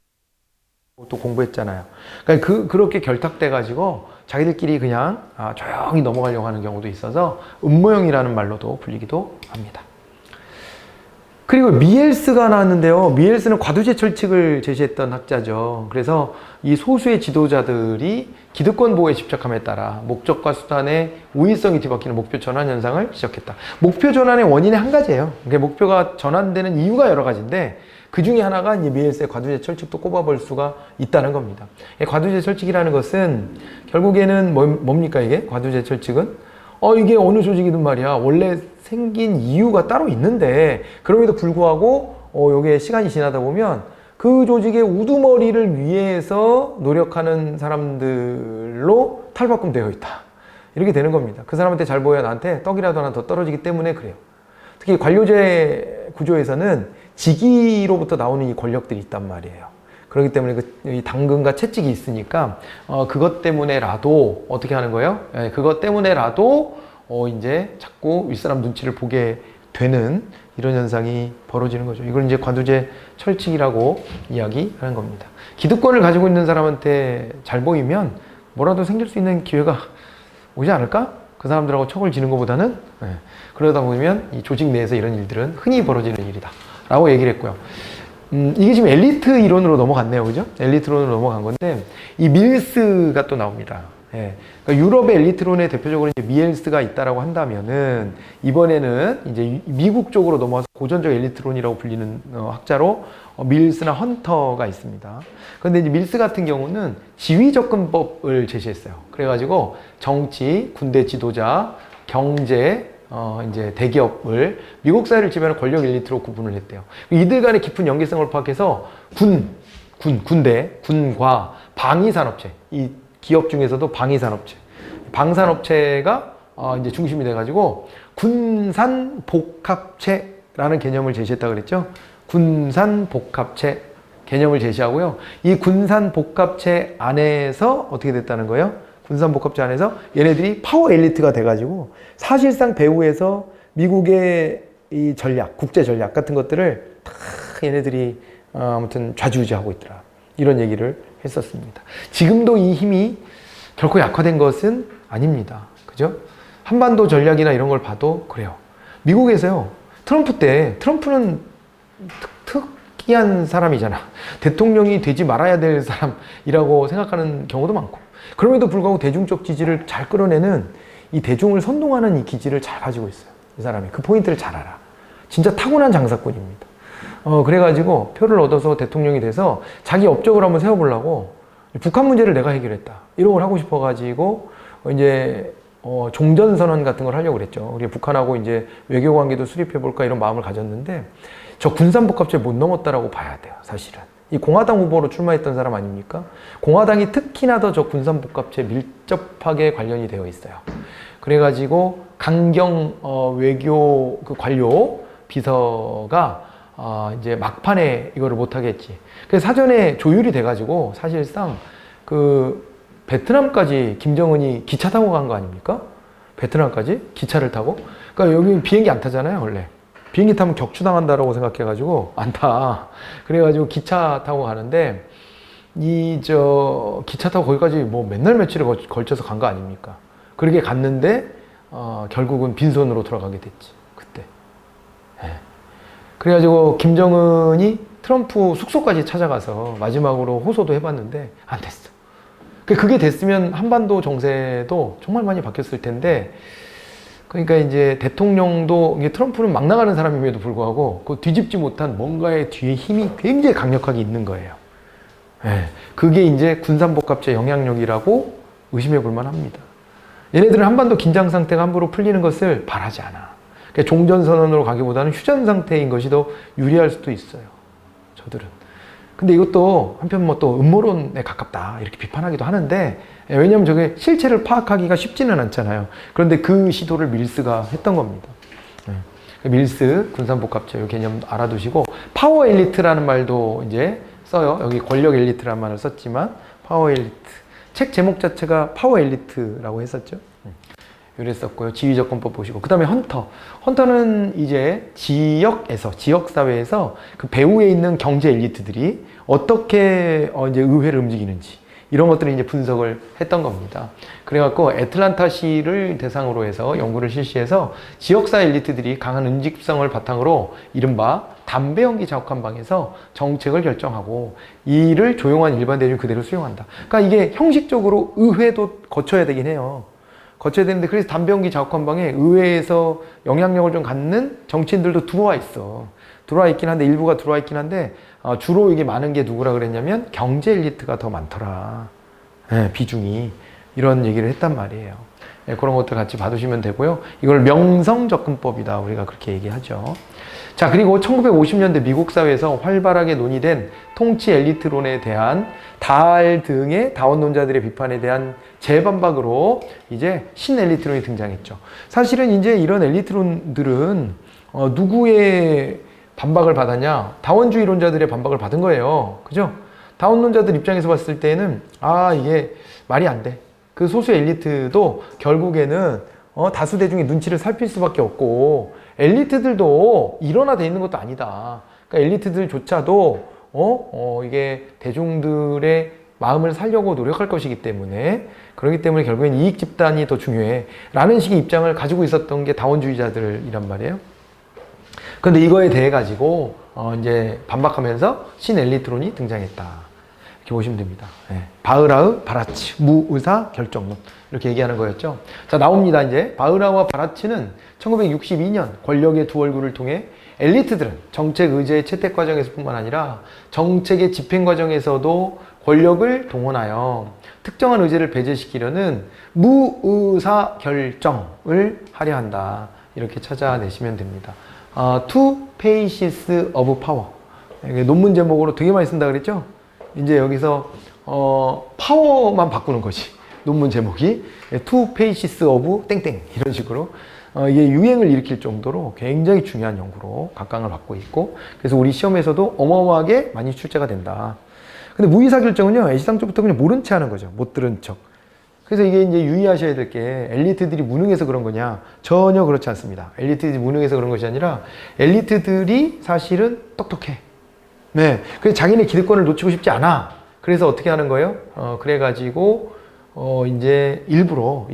A: 또 공부했잖아요. 그러니까 그렇게 결탁돼 가지고 자기들끼리 그냥 조용히 넘어가려고 하는 경우도 있어서 음모형이라는 말로도 불리기도 합니다. 그리고 미엘스가 나왔는데요. 미엘스는 과두제 철칙을 제시했던 학자죠. 그래서 이 소수의 지도자들이 기득권 보호에 집착함에 따라 목적과 수단의 우위성이 뒤바뀌는 목표 전환 현상을 지적했다. 목표 전환의 원인이 한 가지예요. 그러니까 목표가 전환되는 이유가 여러 가지인데 그 중에 하나가 이제 미엘스의 과두제 철칙도 꼽아볼 수가 있다는 겁니다. 과두제 철칙이라는 것은 결국에는 뭡니까 이게? 과두제 철칙은 이게 어느 조직이든 말이야. 원래 생긴 이유가 따로 있는데, 그럼에도 불구하고, 여기에 시간이 지나다 보면 그 조직의 우두머리를 위해서 노력하는 사람들로 탈바꿈되어 있다. 이렇게 되는 겁니다. 그 사람한테 잘 보여야 나한테 떡이라도 하나 더 떨어지기 때문에 그래요. 특히 관료제 구조에서는 직위로부터 나오는 이 권력들이 있단 말이에요. 그렇기 때문에 이 당근과 채찍이 있으니까 그것 때문에라도 어떻게 하는 거예요? 그것 때문에라도 이제 자꾸 윗사람 눈치를 보게 되는 이런 현상이 벌어지는 거죠. 이걸 이제 관두제 철칙이라고 이야기하는 겁니다. 기득권을 가지고 있는 사람한테 잘 보이면 뭐라도 생길 수 있는 기회가 오지 않을까? 그 사람들하고 척을 지는 것보다는. 그러다 보면 이 조직 내에서 이런 일들은 흔히 벌어지는 일이다 라고 얘기를 했고요. 이게 지금 엘리트 이론으로 넘어갔네요. 그죠? 엘리트론으로 넘어간 건데, 이 밀스가 또 나옵니다. 그러니까 유럽의 엘리트론에 대표적으로 이제 미엘스가 있다라고 한다면은, 이번에는 이제 미국 쪽으로 넘어와서 고전적 엘리트론이라고 불리는 학자로 밀스나 헌터가 있습니다. 그런데 이제 밀스 같은 경우는 지위 접근법을 제시했어요. 그래가지고 정치, 군대 지도자, 경제, 이제 대기업을 미국 사회를 지배하는 권력 엘리트로 구분을 했대요. 이들 간의 깊은 연계성을 파악해서 군대, 군과 방위산업체, 이 기업 중에서도 방위산업체, 방산업체가 이제 중심이 돼가지고 군산복합체라는 개념을 제시했다 그랬죠. 군산복합체 개념을 제시하고요. 이 군산복합체 안에서 어떻게 됐다는 거예요? 군산복합체 안에서 얘네들이 파워 엘리트가 돼가지고 사실상 배후에서 미국의 이 전략, 국제 전략 같은 것들을 다 얘네들이 아무튼 좌지우지하고 있더라. 이런 얘기를 했었습니다. 지금도 이 힘이 결코 약화된 것은 아닙니다. 그죠? 한반도 전략이나 이런 걸 봐도 그래요. 미국에서요, 트럼프 때, 트럼프는 특이한 사람이잖아. 대통령이 되지 말아야 될 사람이라고 생각하는 경우도 많고, 그럼에도 불구하고 대중적 지지를 잘 끌어내는 이 대중을 선동하는 이 기질을 잘 가지고 있어요. 이 사람이. 그 포인트를 잘 알아. 진짜 타고난 장사꾼입니다. 그래가지고 표를 얻어서 대통령이 돼서 자기 업적을 한번 세워보려고 북한 문제를 내가 해결했다. 이런 걸 하고 싶어가지고 이제 종전선언 같은 걸 하려고 그랬죠. 우리 북한하고 이제 외교 관계도 수립해볼까 이런 마음을 가졌는데 저 군산복합체 못 넘었다라고 봐야 돼요. 사실은. 이 공화당 후보로 출마했던 사람 아닙니까? 공화당이 특히나 더 저 군산복합체에 밀접하게 관련이 되어 있어요. 그래가지고 강경 외교 그 관료 비서가 이제 막판에 이거를 못하겠지. 그래서 사전에 조율이 돼가지고 사실상 그 베트남까지 김정은이 기차 타고 간 거 아닙니까? 베트남까지 기차를 타고. 그러니까 여기 비행기 안 타잖아요, 원래. 비행기 타면 격추당한다라고 생각해가지고 안 타. 그래가지고 기차 타고 가는데 기차 타고 거기까지 뭐 맨날 며칠에 걸쳐서 간 거 아닙니까? 그렇게 갔는데 결국은 빈손으로 돌아가게 됐지 그때. 그래가지고 김정은이 트럼프 숙소까지 찾아가서 마지막으로 호소도 해봤는데 안 됐어. 그게 됐으면 한반도 정세도 정말 많이 바뀌었을 텐데, 그러니까 이제 대통령도 이게 트럼프는 막 나가는 사람임에도 불구하고 그 뒤집지 못한 뭔가의 뒤에 힘이 굉장히 강력하게 있는 거예요. 그게 이제 군산복합체 영향력이라고 의심해 볼 만합니다. 얘네들은 한반도 긴장 상태가 함부로 풀리는 것을 바라지 않아. 그러니까 종전선언으로 가기보다는 휴전 상태인 것이 더 유리할 수도 있어요. 저들은. 근데 이것도 한편 뭐 또 음모론에 가깝다 이렇게 비판하기도 하는데, 왜냐하면 저게 실체를 파악하기가 쉽지는 않잖아요. 그런데 그 시도를 밀스가 했던 겁니다. 밀스 군산복합체 이 개념 알아두시고, 파워 엘리트라는 말도 이제 써요. 여기 권력 엘리트라는 말을 썼지만 파워 엘리트. 책 제목 자체가 파워 엘리트라고 했었죠. 이랬었고요. 지휘접근법 보시고. 그 다음에 헌터. 헌터는 이제 지역사회에서 그 배후에 있는 경제 엘리트들이 어떻게 이제 의회를 움직이는지 이런 것들을 이제 분석을 했던 겁니다. 그래갖고 애틀란타시를 대상으로 해서 연구를 실시해서 지역사회 엘리트들이 강한 응집성을 바탕으로 이른바 담배 연기 자욱한 방에서 정책을 결정하고 이를 조용한 일반 대중이 그대로 수용한다. 그러니까 이게 형식적으로 의회도 거쳐야 되긴 해요. 거쳐야 되는데, 그래서 담배 연기 자욱한 방에 의회에서 영향력을 좀 갖는 정치인들도 들어와 있어. 들어와 있긴 한데, 일부가 들어와 있긴 한데, 주로 이게 많은 게 누구라 그랬냐면 경제 엘리트가 더 많더라. 비중이. 이런 얘기를 했단 말이에요. 예, 그런 것들 같이 봐두시면 되고요. 이걸 명성접근법이다. 우리가 그렇게 얘기하죠. 자, 그리고 1950년대 미국 사회에서 활발하게 논의된 통치 엘리트론에 대한 다알 등의 다원론자들의 비판에 대한 재반박으로 이제 신엘리트론이 등장했죠. 사실은 이제 이런 엘리트론들은 누구의 반박을 받았냐? 다원주의론자들의 반박을 받은 거예요. 그죠? 다원론자들 입장에서 봤을 때는 이게 말이 안 돼. 그 소수 엘리트도 결국에는 다수 대중의 눈치를 살필 수밖에 없고 엘리트들도 일원화되어 있는 것도 아니다. 그러니까 엘리트들조차도 이게 대중들의 마음을 살려고 노력할 것이기 때문에 그렇기 때문에 결국엔 이익 집단이 더 중요해 라는 식의 입장을 가지고 있었던 게 다원주의자들이란 말이에요. 그런데 이거에 대해 가지고 이제 반박하면서 신엘리트론이 등장했다. 이렇게 보시면 됩니다. 네. 바흐라흐, 바라츠, 무의사 결정론 이렇게 얘기하는 거였죠. 자, 나옵니다. 이제 바흐라흐와 바라츠는 1962년 권력의 두 얼굴을 통해 엘리트들은 정책 의제의 채택 과정에서 뿐만 아니라 정책의 집행 과정에서도 권력을 동원하여 특정한 의제를 배제시키려는 무의사 결정을 하려 한다. 이렇게 찾아내시면 됩니다. Two Phases of Power. 논문 제목으로 되게 많이 쓴다 그랬죠? 이제 여기서 파워만 바꾸는 거지. 논문 제목이 Two Phases of 땡땡 이런 식으로 이게 유행을 일으킬 정도로 굉장히 중요한 연구로 각광을 받고 있고 그래서 우리 시험에서도 어마어마하게 많이 출제가 된다. 근데 무의사 결정은요 애시당초부터 그냥 모른 채 하는 거죠. 못 들은 척. 그래서 이게 이제 유의하셔야 될 게 엘리트들이 무능해서 그런 거냐? 전혀 그렇지 않습니다. 엘리트들이 무능해서 그런 것이 아니라 엘리트들이 사실은 똑똑해. 네. 그래서 자기네 기득권을 놓치고 싶지 않아. 그래서 어떻게 하는 거예요? 그래가지고, 이제 일부러,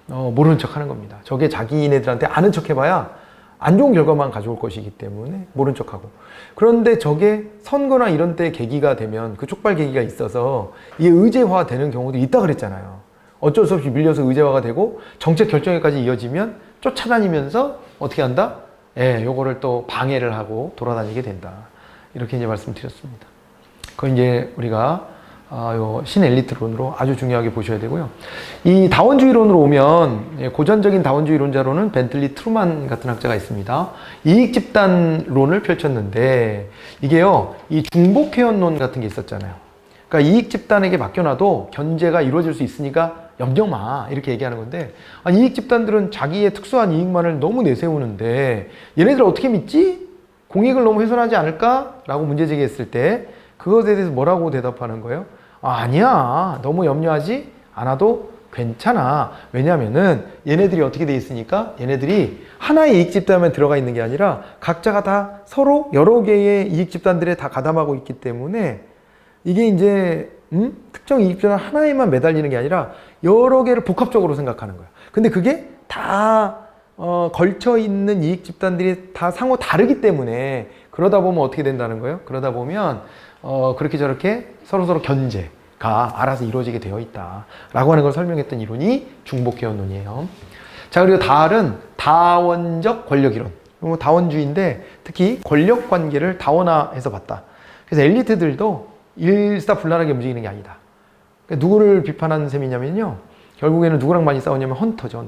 A: 모르는 척 하는 겁니다. 저게 자기네들한테 아는 척 해봐야 안 좋은 결과만 가져올 것이기 때문에 모른 척 하고. 그런데 저게 선거나 이런 때 계기가 되면 그 촉발 계기가 있어서 이게 의제화 되는 경우도 있다 그랬잖아요. 어쩔 수 없이 밀려서 의제화가 되고 정책 결정에까지 이어지면 쫓아다니면서 어떻게 한다? 요거를 또 방해를 하고 돌아다니게 된다. 이렇게 이제 말씀드렸습니다. 그건 이제 우리가 요 신엘리트론으로 아주 중요하게 보셔야 되고요. 이 다원주의론으로 오면 고전적인 다원주의론자로는 벤틀리 트루만 같은 학자가 있습니다. 이익집단론을 펼쳤는데 이게요, 이 중복회원론 같은 게 있었잖아요. 그러니까 이익집단에게 맡겨놔도 견제가 이루어질 수 있으니까 염려 마 이렇게 얘기하는 건데 이익집단들은 자기의 특수한 이익만을 너무 내세우는데 얘네들 어떻게 믿지? 공익을 너무 훼손하지 않을까? 라고 문제 제기했을 때 그것에 대해서 뭐라고 대답하는 거예요? 아니야. 너무 염려하지 않아도 괜찮아. 왜냐하면은 얘네들이 어떻게 돼 있으니까 얘네들이 하나의 이익 집단에 들어가 있는 게 아니라 각자가 다 서로 여러 개의 이익 집단들에 다 가담하고 있기 때문에 이게 이제 특정 이익 집단 하나에만 매달리는 게 아니라 여러 개를 복합적으로 생각하는 거야. 근데 그게 다 걸쳐 있는 이익 집단들이 다 상호 다르기 때문에 그러다 보면 어떻게 된다는 거예요? 그러다 보면 그렇게 저렇게 서로서로 견제가 알아서 이루어지게 되어 있다 라고 하는 걸 설명했던 이론이 중복회원론이에요. 자, 그리고 다알은 다원적 권력이론. 다원주의인데 특히 권력관계를 다원화해서 봤다. 그래서 엘리트들도 일사불란하게 움직이는 게 아니다. 그러니까 누구를 비판하는 셈이냐면요, 결국에는 누구랑 많이 싸우냐면 헌터죠.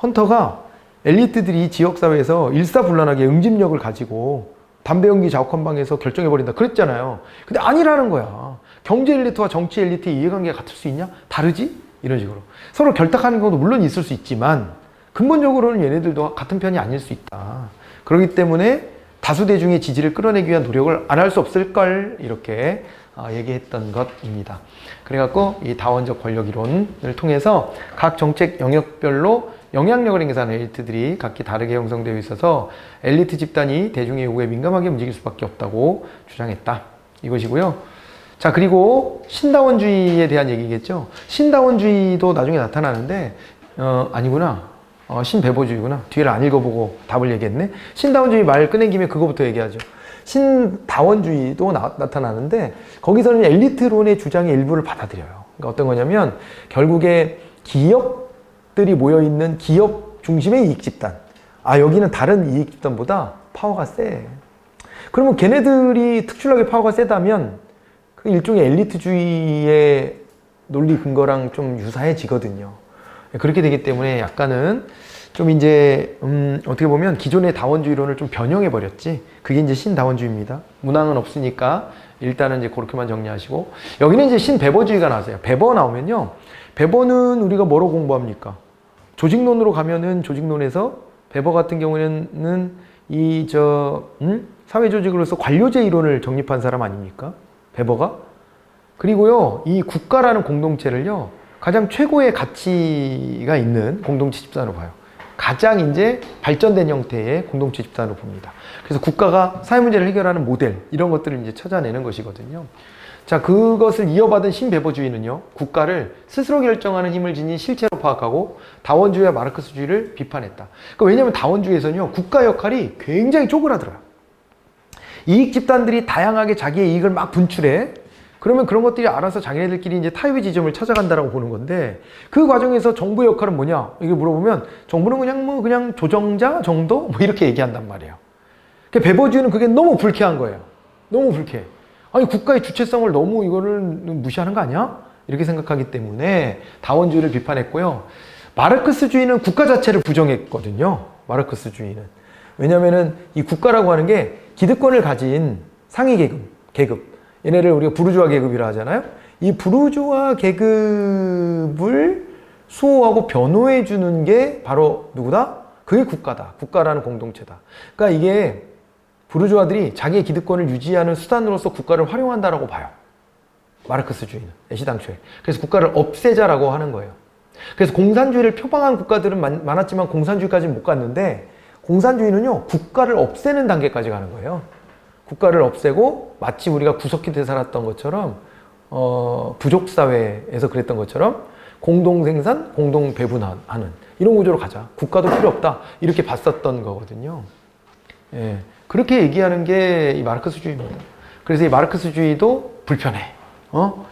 A: 헌터가 엘리트들이 지역사회에서 일사불란하게 응집력을 가지고 담배 연기 자욱한 방에서 결정해버린다 그랬잖아요. 근데 아니라는 거야. 경제 엘리트와 정치 엘리트의 이해관계가 같을 수 있냐? 다르지? 이런 식으로 서로 결탁하는 경우도 물론 있을 수 있지만 근본적으로는 얘네들도 같은 편이 아닐 수 있다. 그렇기 때문에 다수 대중의 지지를 끌어내기 위한 노력을 안 할 수 없을걸 이렇게 얘기했던 것입니다. 그래갖고 이 다원적 권력 이론을 통해서 각 정책 영역별로 영향력을 행사하는 엘리트들이 각기 다르게 형성되어 있어서 엘리트 집단이 대중의 요구에 민감하게 움직일 수밖에 없다고 주장했다. 이것이고요. 자, 그리고 신다원주의에 대한 얘기겠죠. 신다원주의도 나중에 나타나는데 아니구나. 신배보주의구나. 뒤를 안 읽어보고 답을 얘기했네. 신다원주의 말 꺼낸 김에 그거부터 얘기하죠. 신다원주의도 나타나는데 거기서는 엘리트론의 주장의 일부를 받아들여요. 그러니까 어떤 거냐면 결국에 기업들이 모여있는 기업 중심의 이익 집단. 여기는 다른 이익 집단보다 파워가 세. 그러면 걔네들이 특출나게 파워가 세다면 그 일종의 엘리트주의의 논리 근거랑 좀 유사해지거든요. 그렇게 되기 때문에 약간은 좀 이제 어떻게 보면 기존의 다원주의론을 좀 변형해 버렸지. 그게 이제 신다원주의입니다. 문항은 없으니까 일단은 이제 그렇게만 정리하시고, 여기는 이제 신베버주의가 나왔어요. 베버 나오면요, 베버는 우리가 뭐로 공부합니까? 조직론으로 가면은 조직론에서 베버 같은 경우에는 사회 조직으로서 관료제 이론을 정립한 사람 아닙니까? 베버가. 그리고요, 이 국가라는 공동체를요, 가장 최고의 가치가 있는 공동체 집단으로 봐요. 가장 이제 발전된 형태의 공동체 집단으로 봅니다. 그래서 국가가 사회 문제를 해결하는 모델, 이런 것들을 이제 찾아내는 것이거든요. 자, 그것을 이어받은 신베버주의는요, 국가를 스스로 결정하는 힘을 지닌 실체로 파악하고 다원주의와 마르크스주의를 비판했다. 그러니까 왜냐하면 다원주의에서는요, 국가 역할이 굉장히 쪼그라들어요. 이익 집단들이 다양하게 자기의 이익을 막 분출해. 그러면 그런 것들이 알아서 자기네들끼리 이제 타협의 지점을 찾아간다라고 보는 건데, 그 과정에서 정부의 역할은 뭐냐? 이게 물어보면 정부는 그냥 조정자 정도? 뭐 이렇게 얘기한단 말이에요. 그러니까 베버주의는 그게 너무 불쾌한 거예요. 너무 불쾌해. 아니, 국가의 주체성을 너무 이거를 무시하는 거 아니야? 이렇게 생각하기 때문에 다원주의를 비판했고요. 마르크스주의는 국가 자체를 부정했거든요. 마르크스주의는. 왜냐면은 이 국가라고 하는 게 기득권을 가진 상위 계급. 얘네를 우리가 부르주아 계급이라 하잖아요. 이 부르주아 계급을 수호하고 변호해 주는 게 바로 누구다? 그게 국가다. 국가라는 공동체다. 그러니까 이게 부르주아들이 자기의 기득권을 유지하는 수단으로서 국가를 활용한다라고 봐요. 마르크스주의는 애시당초에. 그래서 국가를 없애자라고 하는 거예요. 그래서 공산주의를 표방한 국가들은 많았지만 공산주의까지는 못 갔는데, 공산주의는요, 국가를 없애는 단계까지 가는 거예요. 국가를 없애고 마치 우리가 구석기대 살았던 것처럼, 부족사회에서 그랬던 것처럼 공동생산, 공동배분하는 이런 구조로 가자. 국가도 필요 없다. 이렇게 봤었던 거거든요. 예, 그렇게 얘기하는 게 이 마르크스주의입니다. 그래서 이 마르크스주의도 불편해.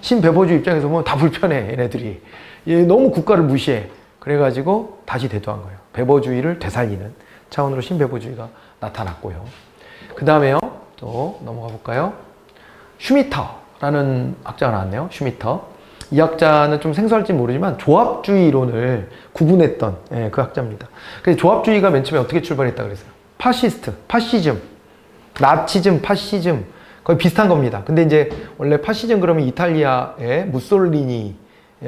A: 신베버주의 입장에서 보면 다 불편해, 얘네들이. 얘 너무 국가를 무시해. 그래가지고 다시 대두한 거예요. 베버주의를 되살리는 차원으로 신베버주의가 나타났고요. 그 다음에요, 또 넘어가 볼까요? 슈미터라는 학자가 나왔네요. 슈미터. 이 학자는 좀 생소할지 모르지만 조합주의 이론을 구분했던 그 학자입니다. 그래서 조합주의가 맨 처음에 어떻게 출발했다 그랬어요? 파시즘, 나치즘, 파시즘 거의 비슷한 겁니다. 근데 이제 원래 파시즘 그러면 이탈리아의 무솔리니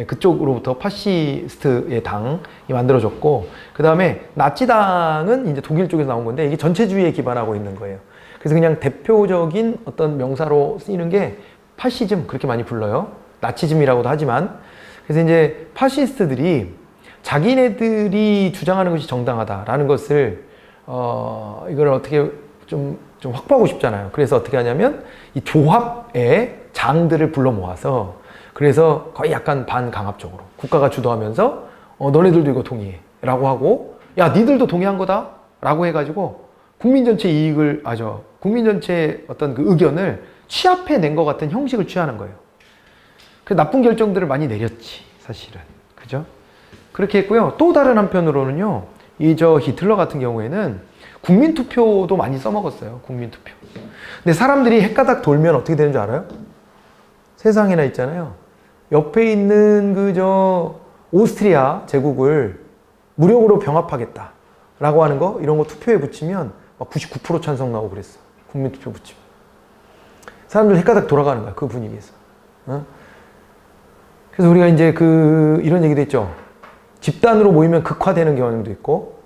A: 그쪽으로부터 파시스트의 당이 만들어졌고, 그 다음에 나치당은 이제 독일 쪽에서 나온 건데, 이게 전체주의에 기반하고 있는 거예요. 그래서 그냥 대표적인 어떤 명사로 쓰이는 게 파시즘, 그렇게 많이 불러요. 나치즘이라고도 하지만. 그래서 이제 파시스트들이 자기네들이 주장하는 것이 정당하다라는 것을 이걸 어떻게 좀 확보하고 싶잖아요. 그래서 어떻게 하냐면 이 조합의 장들을 불러 모아서, 그래서 거의 약간 반강압적으로 국가가 주도하면서 너네들도 이거 동의해 라고 하고, 야 니들도 동의한 거다 라고 해가지고 국민 전체 이익을, 국민 전체의 어떤 그 의견을 취합해낸 것 같은 형식을 취하는 거예요. 그 나쁜 결정들을 많이 내렸지, 사실은. 그죠? 그렇게 했고요. 또 다른 한편으로는요, 히틀러 같은 경우에는 국민투표도 많이 써먹었어요. 국민투표. 근데 사람들이 헷가닥 돌면 어떻게 되는 줄 알아요? 세상에나 있잖아요. 옆에 있는 오스트리아 제국을 무력으로 병합하겠다 라고 하는 거, 이런 거 투표에 붙이면 막 99% 찬성 나오고 그랬어. 국민투표 붙이면. 사람들 헷가닥 돌아가는 거야, 그 분위기에서. 그래서 우리가 이제 이런 얘기도 했죠. 집단으로 모이면 극화되는 경향도 있고,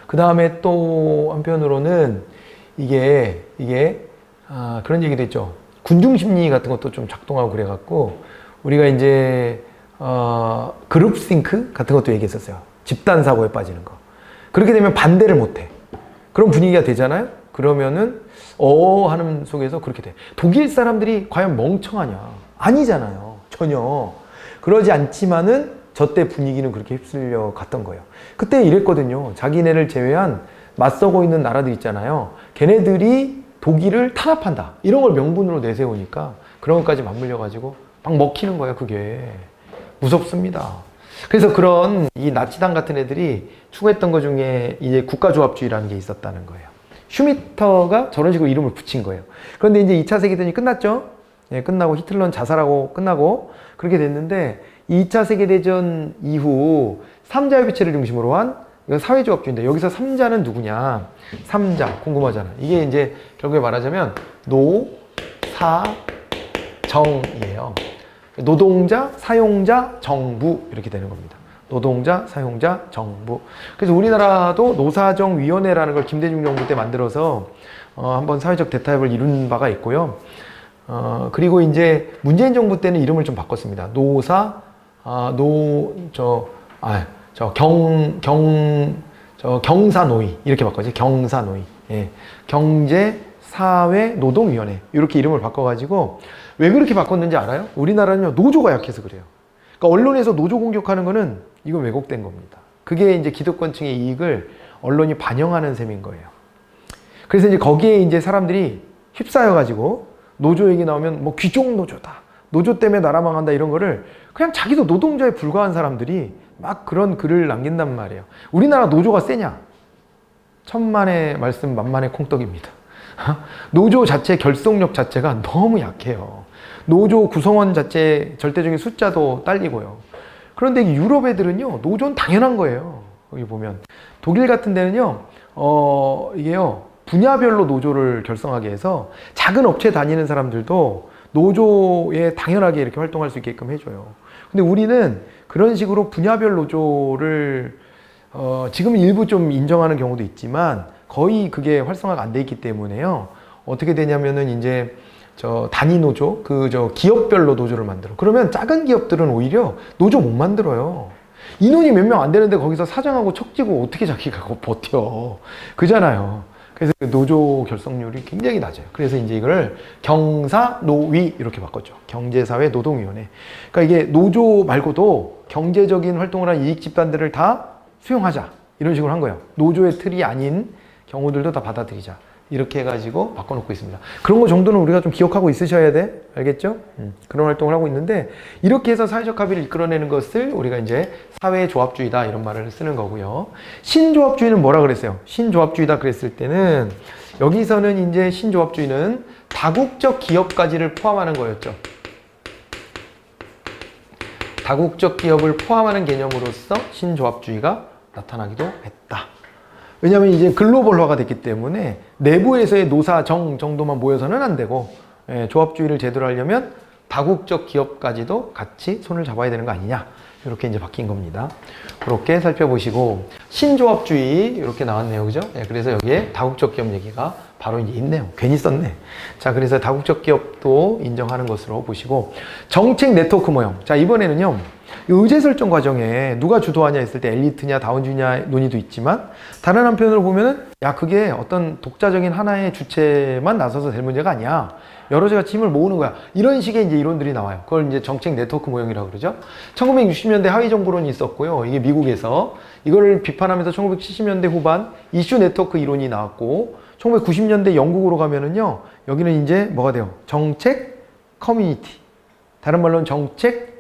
A: 그 다음에 또 한편으로는 그런 얘기도 했죠. 군중심리 같은 것도 좀 작동하고 그래갖고, 우리가 이제, 그룹싱크 같은 것도 얘기했었어요. 집단사고에 빠지는 거. 그렇게 되면 반대를 못해. 그런 분위기가 되잖아요? 그러면은, 하는 속에서 그렇게 돼. 독일 사람들이 과연 멍청하냐? 아니잖아요. 전혀. 그러지 않지만은, 저때 분위기는 그렇게 휩쓸려 갔던 거예요. 그때 이랬거든요. 자기네를 제외한 맞서고 있는 나라들 있잖아요. 걔네들이 독일을 탄압한다. 이런 걸 명분으로 내세우니까 그런 것까지 맞물려가지고 막 먹히는 거예요. 그게. 무섭습니다. 그래서 그런 이 나치당 같은 애들이 추구했던 것 중에 이제 국가조합주의라는 게 있었다는 거예요. 슈미터가 저런 식으로 이름을 붙인 거예요. 그런데 이제 2차 세계대전이 끝났죠? 예, 끝나고 히틀러는 자살하고 끝나고 그렇게 됐는데 2차 세계대전 이후 3자 협의체를 중심으로 한 이건 사회조합주의인데 여기서 3자는 누구냐? 3자 궁금하잖아. 이게 이제 결국에 말하자면 노, 사, 정이에요. 노동자, 사용자, 정부 이렇게 되는 겁니다. 노동자, 사용자, 정부. 그래서 우리나라도 노사정위원회라는 걸 김대중 정부 때 만들어서 한번 사회적 대타협을 이룬 바가 있고요. 그리고 이제 문재인 정부 때는 이름을 좀 바꿨습니다. 경사노위 이렇게 바꿔지. 경사노위. 예. 경제, 사회, 노동위원회 이렇게 이름을 바꿔가지고 왜 그렇게 바꿨는지 알아요? 우리나라는요 노조가 약해서 그래요. 그러니까 언론에서 노조 공격하는 거는 이건 왜곡된 겁니다. 그게 이제 기득권층의 이익을 언론이 반영하는 셈인 거예요. 그래서 이제 거기에 이제 사람들이 휩싸여가지고 노조 얘기 나오면 뭐 귀족 노조다, 노조 때문에 나라 망한다 이런 거를 그냥 자기도 노동자에 불과한 사람들이 막 그런 글을 남긴단 말이에요. 우리나라 노조가 세냐? 천만의 말씀 만만의 콩떡입니다. 노조 자체 결속력 자체가 너무 약해요. 노조 구성원 자체 절대적인 숫자도 딸리고요. 그런데 유럽 애들은요 노조는 당연한 거예요. 여기 보면 독일 같은 데는요 이게요 분야별로 노조를 결성하게 해서 작은 업체 다니는 사람들도 노조에 당연하게 이렇게 활동할 수 있게끔 해줘요. 근데 우리는 그런 식으로 분야별 노조를 지금 일부 좀 인정하는 경우도 있지만 거의 그게 활성화가 안 돼 있기 때문에요. 어떻게 되냐면은 이제 단위 노조, 기업별로 노조를 만들어. 그러면 작은 기업들은 오히려 노조 못 만들어요. 인원이 몇 명 안 되는데 거기서 사장하고 척지고 어떻게 자기가 버텨. 그잖아요. 그래서 노조 결성률이 굉장히 낮아요. 그래서 이제 이걸 경사노위 이렇게 바꿨죠. 경제사회 노동위원회. 그러니까 이게 노조 말고도 경제적인 활동을 한 이익 집단들을 다 수용하자. 이런 식으로 한 거예요. 노조의 틀이 아닌 경우들도 다 받아들이자. 이렇게 해가지고 바꿔놓고 있습니다. 그런 거 정도는 우리가 좀 기억하고 있으셔야 돼. 알겠죠? 그런 활동을 하고 있는데 이렇게 해서 사회적 합의를 이끌어내는 것을 우리가 이제 사회조합주의다 이런 말을 쓰는 거고요. 신조합주의는 뭐라 그랬어요? 신조합주의다 그랬을 때는 여기서는 이제 신조합주의는 다국적 기업까지를 포함하는 거였죠. 다국적 기업을 포함하는 개념으로서 신조합주의가 나타나기도 했다. 왜냐하면 이제 글로벌화가 됐기 때문에 내부에서의 노사, 정 정도만 모여서는 안 되고 조합주의를 제대로 하려면 다국적 기업까지도 같이 손을 잡아야 되는 거 아니냐 이렇게 이제 바뀐 겁니다. 그렇게 살펴보시고 신조합주의 이렇게 나왔네요. 그죠? 그래서 여기에 다국적 기업 얘기가 바로 이제 있네요. 괜히 썼네. 자, 그래서 다국적 기업도 인정하는 것으로 보시고 정책 네트워크 모형. 자, 이번에는요. 의제 설정 과정에 누가 주도하냐 했을 때 엘리트냐 다원주의냐 논의도 있지만 다른 한편으로 보면은 야 그게 어떤 독자적인 하나의 주체만 나서서 될 문제가 아니야. 여러 가지 힘을 모으는 거야. 이런 식의 이제 이론들이 나와요. 그걸 이제 정책 네트워크 모형이라고 그러죠. 1960년대 하위 정보론이 있었고요. 이게 미국에서 이걸 비판하면서 1970년대 후반 이슈 네트워크 이론이 나왔고 1990년대 영국으로 가면은요. 여기는 이제 뭐가 돼요? 정책 커뮤니티. 다른 말로는 정책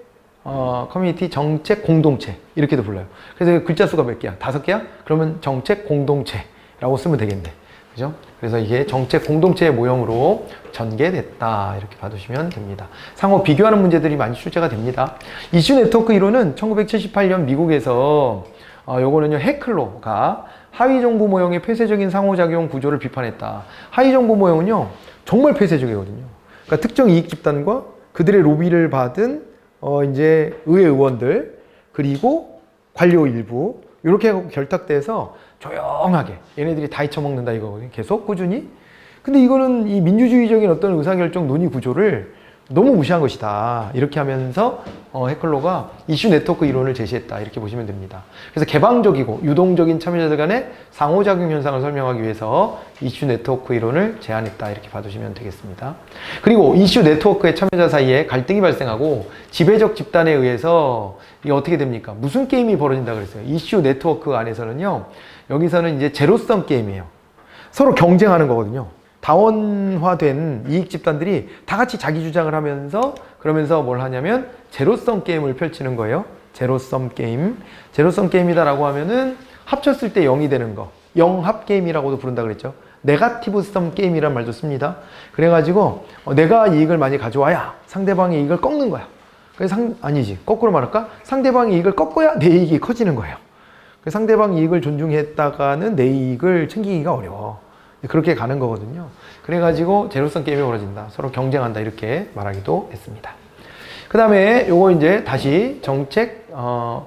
A: 커뮤니티 정책 공동체 이렇게도 불러요. 그래서 글자 수가 몇 개야? 5개야? 그러면 정책 공동체라고 쓰면 되겠네. 그죠? 그래서 이게 정책 공동체의 모형으로 전개됐다. 이렇게 봐두시면 됩니다. 상호 비교하는 문제들이 많이 출제가 됩니다. 이슈 네트워크 이론은 1978년 미국에서 요거는요 해클로가 하위 정보 모형의 폐쇄적인 상호작용 구조를 비판했다. 하위 정보 모형은요 정말 폐쇄적이거든요. 그러니까 특정 이익 집단과 그들의 로비를 받은 이제 의회 의원들 그리고 관료 일부 이렇게 하고 결탁돼서 조용하게 얘네들이 다 잊혀먹는다 이거거든요. 계속 꾸준히. 근데 이거는 이 민주주의적인 어떤 의사결정 논의 구조를 너무 무시한 것이다. 이렇게 하면서 해클로가 이슈 네트워크 이론을 제시했다. 이렇게 보시면 됩니다. 그래서 개방적이고 유동적인 참여자들 간의 상호작용 현상을 설명하기 위해서 이슈 네트워크 이론을 제안했다. 이렇게 봐두시면 되겠습니다. 그리고 이슈 네트워크의 참여자 사이에 갈등이 발생하고 지배적 집단에 의해서 이게 어떻게 됩니까? 무슨 게임이 벌어진다 그랬어요? 이슈 네트워크 안에서는요. 여기서는 이제 제로섬 게임이에요. 서로 경쟁하는 거거든요. 다원화된 이익 집단들이 다 같이 자기 주장을 하면서 그러면서 뭘 하냐면 제로섬 게임을 펼치는 거예요. 제로섬 게임. 제로섬 게임이다라고 하면은 합쳤을 때 0이 되는 거. 영합 게임이라고도 부른다 그랬죠. 네가티브 섬 게임이란 말도 씁니다. 그래가지고 내가 이익을 많이 가져와야 상대방의 이익을 꺾는 거야. 그래서 아니지. 거꾸로 말할까? 상대방의 이익을 꺾어야 내 이익이 커지는 거예요. 그래서 상대방 이익을 존중했다가는 내 이익을 챙기기가 어려워. 그렇게 가는 거거든요. 그래가지고 제로섬 게임이 벌어진다. 서로 경쟁한다. 이렇게 말하기도 했습니다. 그 다음에 요거 이제 다시 정책,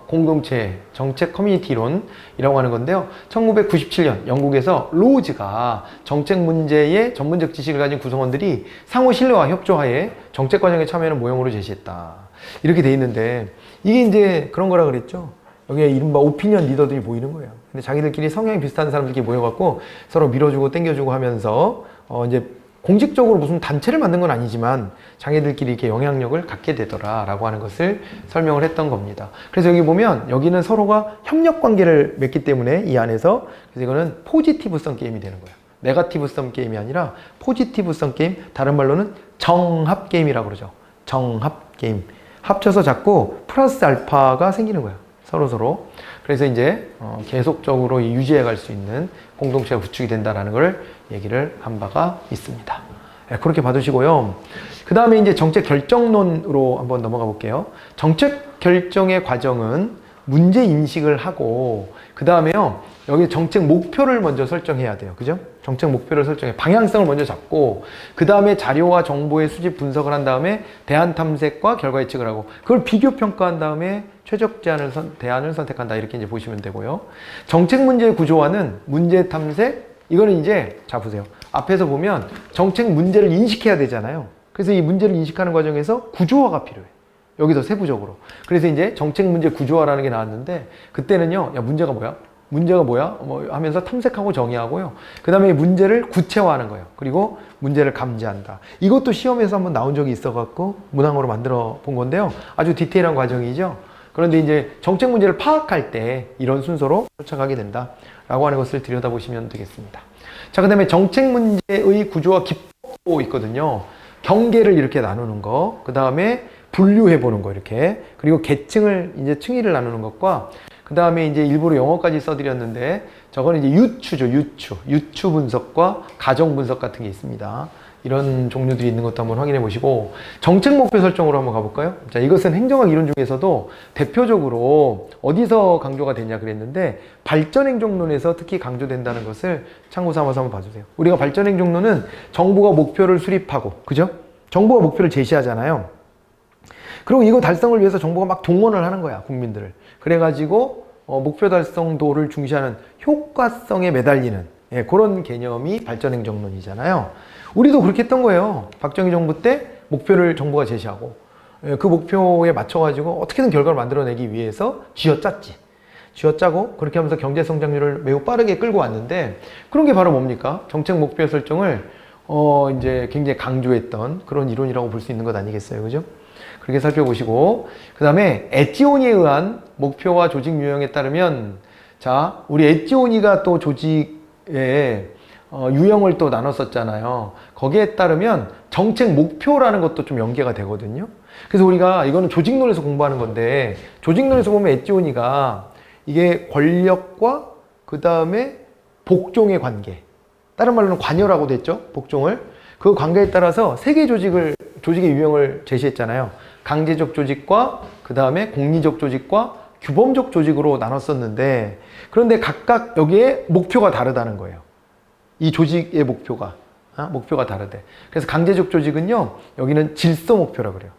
A: 공동체, 정책 커뮤니티 이론이라고 하는 건데요. 1997년 영국에서 로즈가 정책 문제의 전문적 지식을 가진 구성원들이 상호 신뢰와 협조하에 정책 과정에 참여하는 모형으로 제시했다. 이렇게 돼 있는데 이게 이제 그런 거라 그랬죠. 여기에 이른바 오피니언 리더들이 모이는 거예요. 근데 자기들끼리 성향이 비슷한 사람들끼리 모여갖고 서로 밀어주고 땡겨주고 하면서 이제 공식적으로 무슨 단체를 만든 건 아니지만 자기들끼리 이렇게 영향력을 갖게 되더라라고 하는 것을 설명을 했던 겁니다. 그래서 여기 보면 여기는 서로가 협력 관계를 맺기 때문에 이 안에서 그래서 이거는 포지티브성 게임이 되는 거예요. 네거티브성 게임이 아니라 포지티브성 게임, 다른 말로는 정합 게임이라고 그러죠. 정합 게임. 합쳐서 자꾸 플러스 알파가 생기는 거예요. 서로. 그래서 이제 계속적으로 유지해 갈 수 있는 공동체가 구축이 된다는 걸 얘기를 한 바가 있습니다. 네, 그렇게 봐두시고요. 그 다음에 이제 정책 결정론으로 한번 넘어가 볼게요. 정책 결정의 과정은 문제 인식을 하고 그 다음에요. 여기 정책 목표를 먼저 설정해야 돼요. 그죠? 정책 목표를 설정해 방향성을 먼저 잡고 그 다음에 자료와 정보의 수집 분석을 한 다음에 대안 탐색과 결과 예측을 하고 그걸 비교 평가한 다음에 최적 대안을 선택한다. 이렇게 이제 보시면 되고요. 정책 문제의 구조화는 문제 탐색 이거는 이제 자 보세요. 앞에서 보면 정책 문제를 인식해야 되잖아요. 그래서 이 문제를 인식하는 과정에서 구조화가 필요해. 여기서 세부적으로. 그래서 이제 정책 문제 구조화라는 게 나왔는데 그때는요. 야 문제가 뭐야? 문제가 뭐야? 뭐 하면서 탐색하고 정의하고요. 그 다음에 문제를 구체화하는 거예요. 그리고 문제를 감지한다. 이것도 시험에서 한번 나온 적이 있어갖고 문항으로 만들어 본 건데요. 아주 디테일한 과정이죠. 그런데 이제 정책 문제를 파악할 때 이런 순서로 쫓아가게 된다라고 하는 것을 들여다보시면 되겠습니다. 자, 그 다음에 정책 문제의 구조와 기법도 있거든요. 경계를 이렇게 나누는 거, 그 다음에 분류해 보는 거 이렇게, 그리고 계층을 이제 층위를 나누는 것과 그 다음에 이제 일부러 영어까지 써드렸는데 저거는 이제 유추죠. 유추 분석과 가정 분석 같은 게 있습니다. 이런 종류들이 있는 것도 한번 확인해 보시고 정책 목표 설정으로 한번 가볼까요? 자, 이것은 행정학 이론 중에서도 대표적으로 어디서 강조가 되냐 그랬는데 발전행정론에서 특히 강조된다는 것을 참고 삼아서 한번 봐주세요. 우리가 발전행정론은 정부가 목표를 수립하고 그죠? 정부가 목표를 제시하잖아요. 그리고 이거 달성을 위해서 정부가 막 동원을 하는 거야, 국민들을. 그래가지고 목표 달성도를 중시하는 효과성에 매달리는 그런 개념이 발전행정론이잖아요. 우리도 그렇게 했던 거예요. 박정희 정부 때 목표를 정부가 제시하고 그 목표에 맞춰가지고 어떻게든 결과를 만들어내기 위해서 쥐어짰지. 쥐어짜고 그렇게 하면서 경제성장률을 매우 빠르게 끌고 왔는데 그런 게 바로 뭡니까? 정책 목표 설정을 이제 굉장히 강조했던 그런 이론이라고 볼 수 있는 것 아니겠어요? 그죠? 그렇게 살펴보시고 그 다음에 엣지오니에 의한 목표와 조직 유형에 따르면 자 우리 엣지오니가 또 조직의 유형을 또 나눴었잖아요. 거기에 따르면 정책 목표라는 것도 좀 연계가 되거든요. 그래서 우리가 이거는 조직론에서 공부하는 건데 조직론에서 보면 엣지오니가 이게 권력과 그 다음에 복종의 관계 다른 말로는 관여라고도 했죠. 복종을 그 관계에 따라서 세 개 조직의 유형을 제시했잖아요. 강제적 조직과 그 다음에 공리적 조직과 규범적 조직으로 나눴었는데 그런데 각각 여기에 목표가 다르다는 거예요. 이 조직의 목표가 다르대. 그래서 강제적 조직은요 여기는 질서 목표라고 그래요.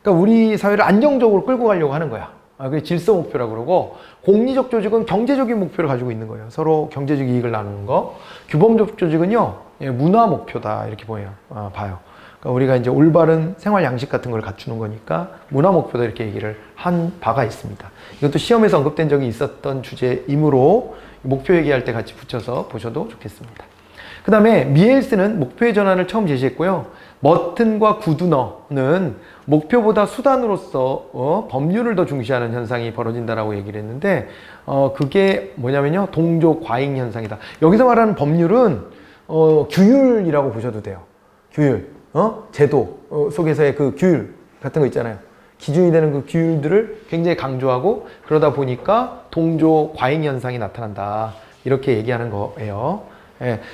A: 그러니까 우리 사회를 안정적으로 끌고 가려고 하는 거야. 그게 질서 목표라고 그러고 공리적 조직은 경제적인 목표를 가지고 있는 거예요. 서로 경제적 이익을 나누는 거. 규범적 조직은요 문화 목표다 이렇게 봐요. 그러니까 우리가 이제 올바른 생활 양식 같은 걸 갖추는 거니까 문화 목표다 이렇게 얘기를 한 바가 있습니다. 이것도 시험에서 언급된 적이 있었던 주제이므로 목표 얘기할 때 같이 붙여서 보셔도 좋겠습니다. 그 다음에 미엘스는 목표의 전환을 처음 제시했고요. 머튼과 구드너는 목표보다 수단으로서 법률을 더 중시하는 현상이 벌어진다라고 얘기를 했는데 그게 뭐냐면요. 동조 과잉 현상이다. 여기서 말하는 법률은 규율이라고 보셔도 돼요. 규율. 제도 속에서의 그 규율 같은 거 있잖아요. 기준이 되는 그 규율들을 굉장히 강조하고 그러다 보니까 동조 과잉 현상이 나타난다. 이렇게 얘기하는 거예요.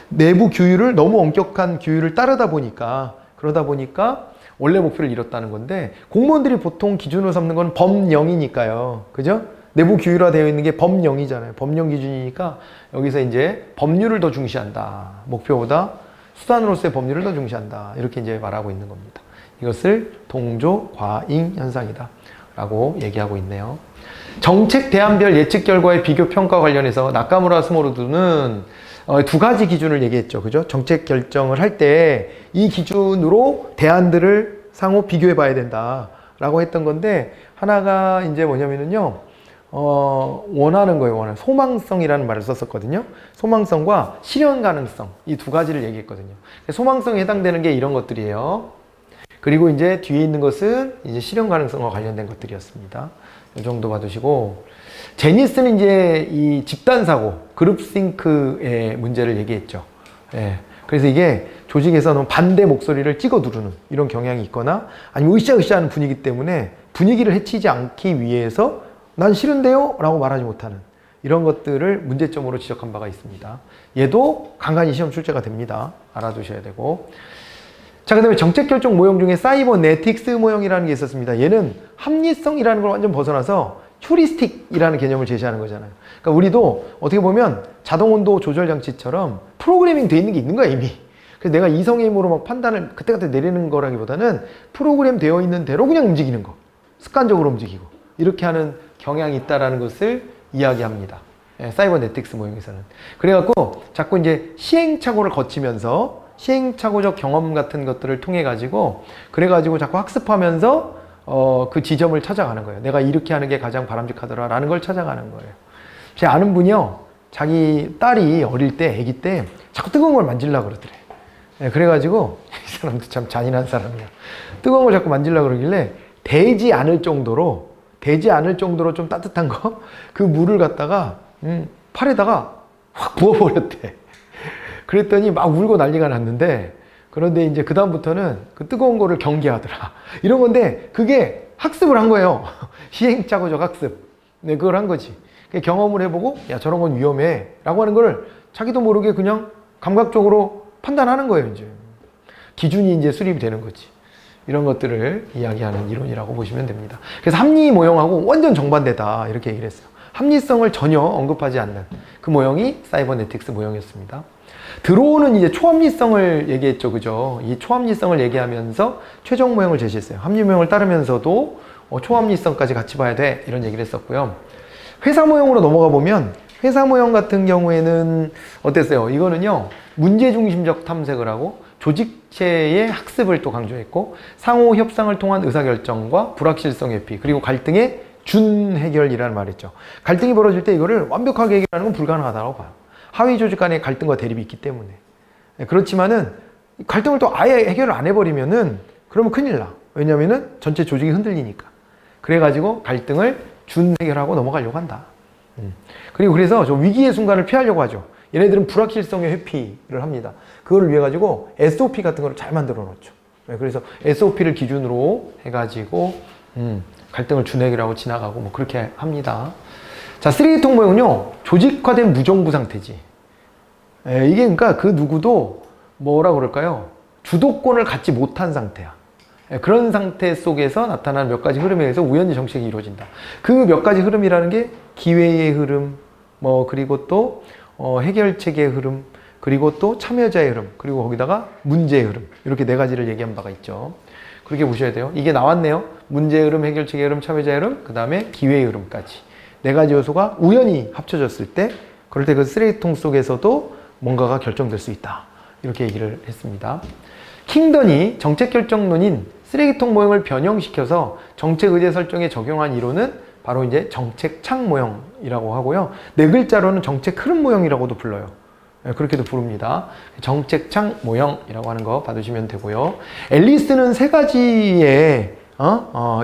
A: 내부 규율을 너무 엄격한 규율을 따르다 보니까 그러다 보니까 원래 목표를 이뤘다는 건데, 공무원들이 보통 기준으로 삼는 건 법령이니까요. 그죠? 내부 규율화되어 있는 게 법령이잖아요. 법령 기준이니까 여기서 이제 법률을 더 중시한다. 목표보다 수단으로서의 법률을 더 중시한다. 이렇게 이제 말하고 있는 겁니다. 이것을 동조 과잉 현상이다 라고 얘기하고 있네요. 정책 대안별 예측 결과의 비교 평가 관련해서 나카무라 스모르드는 두 가지 기준을 얘기했죠. 그죠? 정책 결정을 할 때 이 기준으로 대안들을 상호 비교해 봐야 된다 라고 했던 건데, 하나가 이제 뭐냐면요, 원하는 거예요. 원하는 소망성이라는 말을 썼었거든요. 소망성과 실현 가능성, 이 두 가지를 얘기했거든요. 소망성에 해당되는 게 이런 것들이에요. 그리고 이제 뒤에 있는 것은 이제 실현 가능성과 관련된 것들이었습니다. 이 정도 봐두시고, 제니스는 이제 이 집단사고, 그룹싱크의 문제를 얘기했죠. 예. 그래서 이게 조직에서는 반대 목소리를 찍어 누르는 이런 경향이 있거나, 아니면 으쌰으쌰하는 분위기 때문에 분위기를 해치지 않기 위해서 난 싫은데요? 라고 말하지 못하는 이런 것들을 문제점으로 지적한 바가 있습니다. 얘도 간간히 시험 출제가 됩니다. 알아두셔야 되고. 자, 그 다음에 정책결정 모형 중에 사이버네틱스 모형이라는 게 있었습니다. 얘는 합리성이라는 걸 완전 벗어나서 휴리스틱이라는 개념을 제시하는 거잖아요. 그러니까 우리도 어떻게 보면 자동온도 조절 장치처럼 프로그래밍 돼 있는 게 있는 거야, 이미. 그래서 내가 이성의 힘으로 막 판단을 그때그때 내리는 거라기보다는 프로그램 되어 있는 대로 그냥 움직이는 거. 습관적으로 움직이고. 이렇게 하는 경향이 있다는 것을 이야기합니다. 예, 사이버네틱스 모형에서는. 그래갖고 자꾸 이제 시행착오를 거치면서 시행착오적 경험 같은 것들을 통해 가지고, 그래가지고 자꾸 학습하면서 그 지점을 찾아가는 거예요. 내가 이렇게 하는 게 가장 바람직하더라 라는 걸 찾아가는 거예요. 제 아는 분이요, 자기 딸이 어릴 때, 아기 때 자꾸 뜨거운 걸 만지려고 그러더래. 예, 그래가지고 이 사람도 참 잔인한 사람이야. 뜨거운 걸 자꾸 만지려고 그러길래 되지 않을 정도로 좀 따뜻한 거, 그 물을 갖다가 팔에다가 확 부어버렸대. 그랬더니 막 울고 난리가 났는데, 그런데 이제 그다음부터는 그 뜨거운 거를 경계하더라. 이런 건데, 그게 학습을 한 거예요. 시행착오적 학습. 네, 그걸 한 거지. 경험을 해보고, 야, 저런 건 위험해 라고 하는 걸 자기도 모르게 그냥 감각적으로 판단하는 거예요, 이제. 기준이 이제 수립이 되는 거지. 이런 것들을 이야기하는 이론이라고 보시면 됩니다. 그래서 합리 모형하고 완전 정반대다, 이렇게 얘기를 했어요. 합리성을 전혀 언급하지 않는 그 모형이 사이버네틱스 모형이었습니다. 들어오는 이제 초합리성을 얘기했죠. 그죠? 이 초합리성을 얘기하면서 최종 모형을 제시했어요. 합리 모형을 따르면서도 초합리성까지 같이 봐야 돼. 이런 얘기를 했었고요. 회사 모형으로 넘어가 보면, 회사 모형 같은 경우에는 어땠어요? 이거는요, 문제중심적 탐색을 하고 조직체의 학습을 또 강조했고, 상호 협상을 통한 의사결정과 불확실성 회피, 그리고 갈등의 준해결이라는 말을 했죠. 갈등이 벌어질 때 이거를 완벽하게 해결하는 건 불가능하다고 봐요. 하위 조직 간의 갈등과 대립이 있기 때문에. 그렇지만은 갈등을 또 아예 해결을 안 해버리면은 그러면 큰일 나. 왜냐면은 전체 조직이 흔들리니까. 그래가지고 갈등을 준해결하고 넘어가려고 한다. 그리고 그래서 좀 위기의 순간을 피하려고 하죠. 얘네들은 불확실성의 회피를 합니다. 그걸 위해 가지고 SOP 같은 걸 잘 만들어 놓죠. 그래서 SOP를 기준으로 해가지고 갈등을 준해결하고 지나가고 뭐 그렇게 합니다. 자, 쓰레기통 모형은요, 조직화된 무정부 상태지. 이게 그러니까 그 누구도 뭐라 그럴까요? 주도권을 갖지 못한 상태야. 그런 상태 속에서 나타난 몇 가지 흐름에 의해서 우연히 정책이 이루어진다. 그 몇 가지 흐름이라는 게 기회의 흐름, 뭐 그리고 또 해결책의 흐름, 그리고 또 참여자의 흐름, 그리고 거기다가 문제의 흐름, 이렇게 네 가지를 얘기한 바가 있죠. 그렇게 보셔야 돼요. 이게 나왔네요. 문제의 흐름, 해결책의 흐름, 참여자의 흐름, 그 다음에 기회의 흐름까지. 네 가지 요소가 우연히 합쳐졌을 때, 그럴 때 그 쓰레기통 속에서도 뭔가가 결정될 수 있다. 이렇게 얘기를 했습니다. 킹던이 정책결정론인 쓰레기통 모형을 변형시켜서 정책 의제 설정에 적용한 이론은 바로 이제 정책창 모형이라고 하고요. 네 글자로는 정책 흐름 모형이라고도 불러요. 그렇게도 부릅니다. 정책창 모형이라고 하는 거 봐두시면 되고요. 앨리스는 세 가지의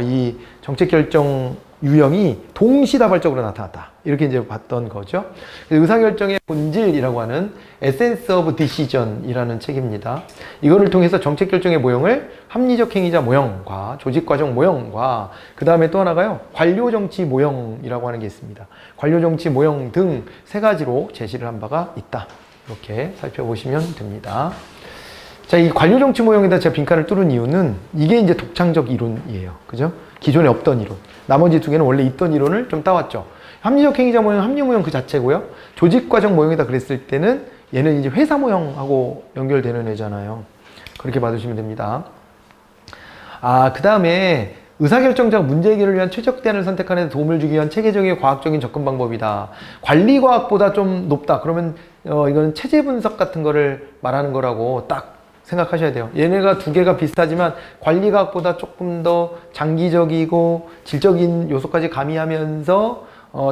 A: 이 정책결정 유형이 동시다발적으로 나타났다. 이렇게 이제 봤던 거죠. 의사결정의 본질이라고 하는 Essence of Decision이라는 책입니다. 이거를 통해서 정책결정의 모형을 합리적 행위자 모형과 조직과정 모형과 그 다음에 또 하나가요, 관료정치 모형이라고 하는 게 있습니다. 관료정치 모형 등 세 가지로 제시를 한 바가 있다. 이렇게 살펴보시면 됩니다. 자, 이 관료 정치 모형에다 제가 빈칸을 뚫은 이유는 이게 이제 독창적 이론이에요. 그죠? 기존에 없던 이론. 나머지 두 개는 원래 있던 이론을 좀 따왔죠. 합리적 행위자 모형, 합리 모형 그 자체고요. 조직 과정 모형이다 그랬을 때는 얘는 이제 회사 모형하고 연결되는 애잖아요. 그렇게 봐주시면 됩니다. 아, 그 다음에 의사결정자가 문제 해결을 위한 최적 대안을 선택하는 데 도움을 주기 위한 체계적인 과학적인 접근 방법이다. 관리과학보다 좀 높다. 그러면 이건 체제 분석 같은 거를 말하는 거라고 딱 생각하셔야 돼요. 얘네가 두 개가 비슷하지만 관리과학보다 조금 더 장기적이고 질적인 요소까지 가미하면서